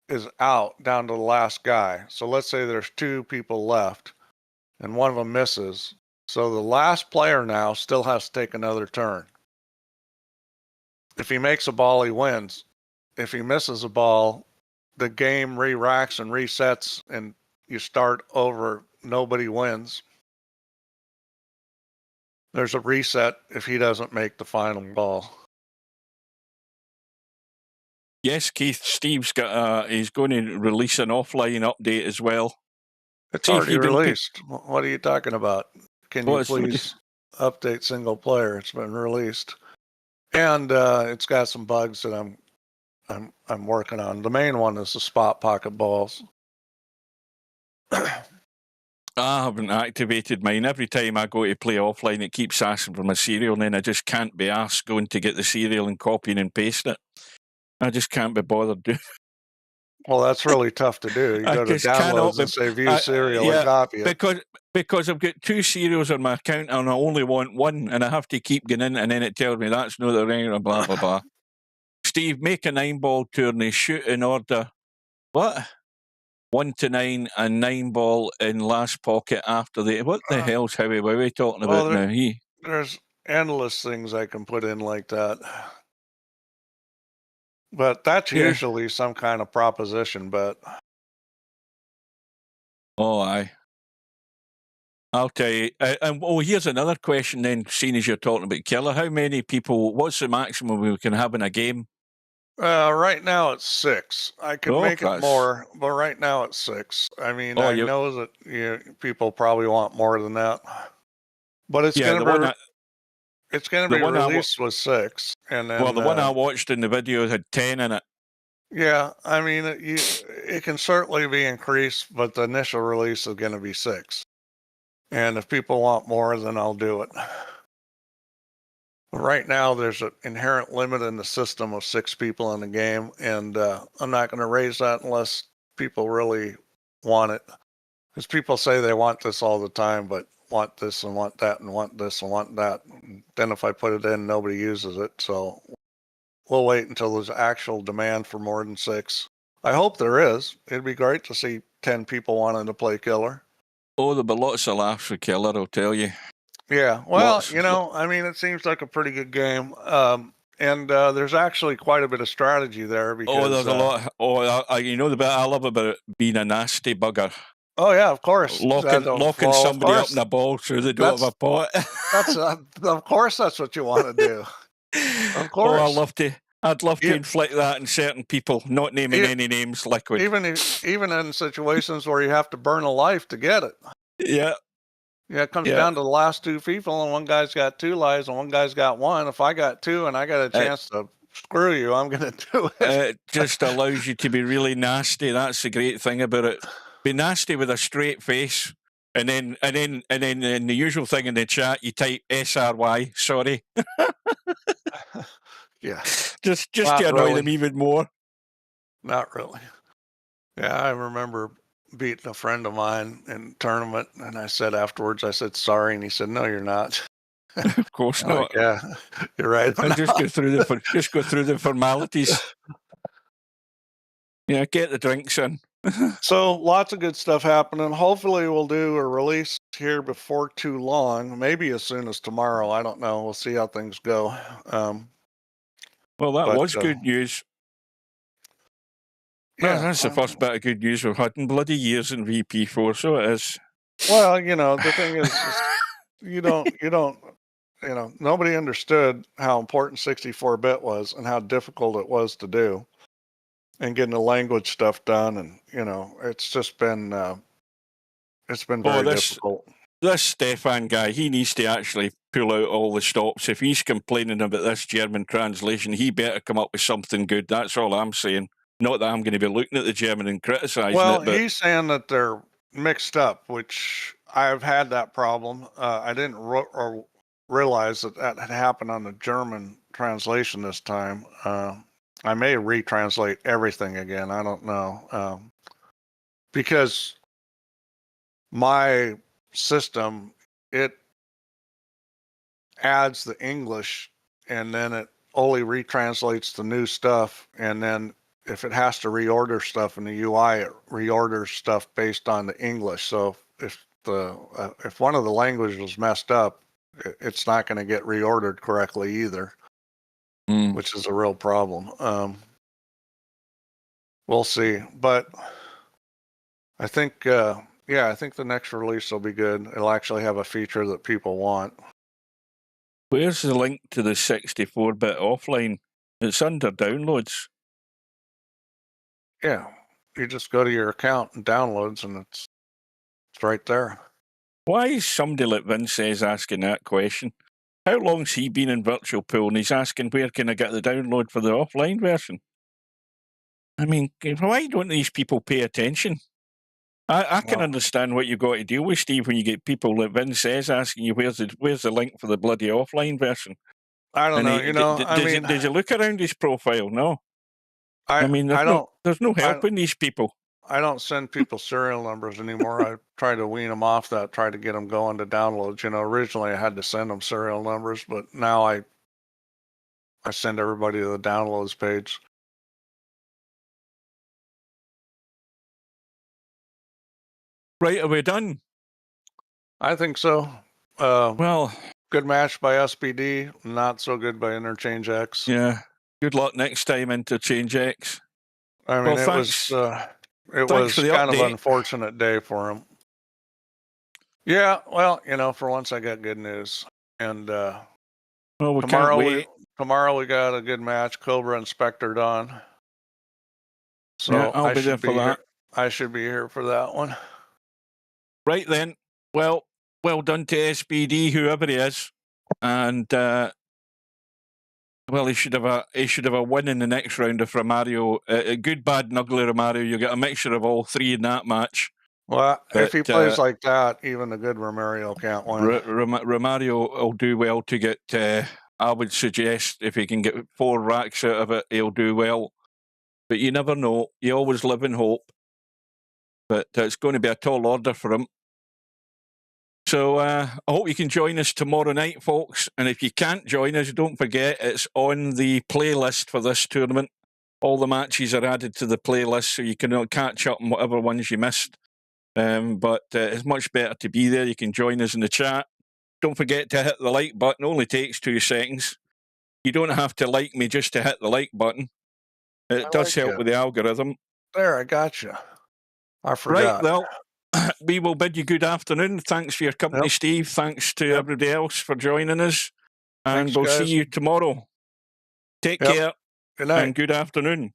is out down to the last guy, so let's say there's 2 people left and one of them misses, so the last player now still has to take another turn. If he makes a ball, he wins. If he misses a ball, the game re-racks and resets and you start over. Nobody wins. There's a reset if he doesn't make the final ball. Yes, Keith. Steve's got. He's going to release an offline update as well. It's already released. What are you talking about? Can you please update single player? It's been released. And it's got some bugs that I'm working on. The main one is the spot pocket balls. I haven't activated mine. Every time I go to play offline, it keeps asking for my serial, and then I just can't be asked going to get the serial and copying and pasting it. I just can't be bothered doing. Well, that's really tough to do. You I go to just cannot downloads and say view serial yeah, and copy it. because I've got 2 serials on my account and I only want one, and I have to keep going in, and then it tells me that's not the right, blah blah blah. Steve, make a 9-ball tourney, shoot in order. What? 1 to 9 and 9-ball in last pocket after the. What the hell's Howie Wowie talking Well, about now? There's endless things I can put in like that. But that's Yeah. usually some kind of proposition, but Oh, aye. I'll tell you. And here's another question then, seeing as you're talking about killer. How many people, what's the maximum we can have in a game? right now it's 6. I could Oh, make it that's- more, but right now it's 6. I mean, Oh, I you- know that people probably want more than that, but it's Yeah, going the one to that, be it's going the to be one I wa- released with 6, and then well, the one I watched in the video had 10 in it. yeah, I mean it can certainly be increased, but the initial release is going to be 6. And if people want more, then I'll do it. Right now, there's an inherent limit in the system of 6 people in the game, and I'm not going to raise that unless people really want it. Because people say they want this all the time, but want this and want that and want this and want that. And then if I put it in, nobody uses it. So we'll wait until there's actual demand for more than 6. I hope there is. It'd be great to see 10 people wanting to play Killer. Oh, there'll be lots of laughs for Killer, I'll tell you. Yeah, well, Lots. I mean, it seems like a pretty good game. And there's actually quite a bit of strategy there because. Oh, there's a lot. You know the bit I love about it being a nasty bugger. Oh yeah, of course. Locking Well, somebody of up course, in a ball through the door of a pot. That's of course that's what you want to do. Of course. Oh, I'd love to inflict that on certain people, not naming any names, Liquid. Even in situations where you have to burn a life to get it. Yeah. Yeah, it comes down to the last 2 people, and one guy's got 2 lives, and one guy's got 1. If I got 2 and I got a chance to screw you, I'm going to do it. It just allows you to be really nasty. That's the great thing about it. Be nasty with a straight face, and then in the usual thing in the chat, you type SRY. Sorry. Yeah. Just Not to annoy really. them even more. Not really. Yeah, I remember beating a friend of mine in a tournament, and I said afterwards, I said sorry, and he said, "No, you're not." Of course I'm not. like, yeah, you're right. And just go through the formalities. Yeah, get the drinks in. So lots of good stuff happening. Hopefully, we'll do a release here before too long. Maybe as soon as tomorrow. I don't know. We'll see how things go. Well, that But, was good news. Yeah, That's the first bit of good news we've had in bloody years in VP4, so it is. well, the thing is nobody understood how important 64-bit was and how difficult it was to do, and getting the language stuff done, and it's just been very difficult. This Stefan guy, he needs to actually pull out all the stops. If he's complaining about this German translation, he better come up with something good. That's all I'm saying. Not that I'm going to be looking at the German and criticising Well, it, but he's saying that they're mixed up, which I've had that problem. I didn't realize that had happened on the German translation this time. I may retranslate everything again. I don't know. Because my system, it adds the English and then it only retranslates the new stuff, and then if it has to reorder stuff in the UI, it reorders stuff based on the English. So if one of the languages was messed up, it's not going to get reordered correctly either, which is a real problem. We'll see, but I think I think the next release will be good. It'll actually have a feature that people want. where's the link to the 64-bit offline? It's under downloads. Yeah, you just go to your account and downloads, and it's right there. Why is somebody like Vince says asking that question? How long's he been in virtual pool? And he's asking, where can I get the download for the offline version? I mean, why don't these people pay attention? I can understand what you've got to deal with, Steve, when you get people like Vince says asking you, where's the link for the bloody offline version? I don't know. Did you look around his profile? No. I mean, there's no helping these people. I don't send people serial numbers anymore. I try to wean them off that, try to get them going to downloads. Originally I had to send them serial numbers, but now I send everybody to the downloads page. Right, are we done? I think so. Well, good match by SBD, not so good by Interchangex. Yeah. Good luck next time, Interchangex. I mean, it was kind of an unfortunate day for him. Yeah, well, for once I got good news. And tomorrow we got a good match, Cobra and Spectre Dawn. So yeah, I'll be there for that. I should be here for that one. Right then. Well done to SBD, whoever he is, and he should have a win in the next round of Romario. A good, bad, and ugly Romario. You get a mixture of all three in that match. Well, if he plays like that, even a good Romario can't win. Romario will do well to get. I would suggest if he can get 4 racks out of it, he'll do well. But you never know. You always live in hope. But it's going to be a tall order for him. So I hope you can join us tomorrow night, folks. And if you can't join us, don't forget it's on the playlist for this tournament. All the matches are added to the playlist, so you can catch up on whatever ones you missed. But it's much better to be there. You can join us in the chat. Don't forget to hit the like button. It only takes 2 seconds. You don't have to like me just to hit the like button. It does help with the algorithm. There, I got you. I forgot. Right, well, we will bid you good afternoon. Thanks for your company, Steve. Thanks to everybody else for joining us. And we'll see you tomorrow. Take care. Good night. And good afternoon.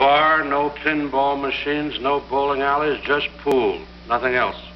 bar, no pinball machines, no bowling alleys, just pool. Nothing else.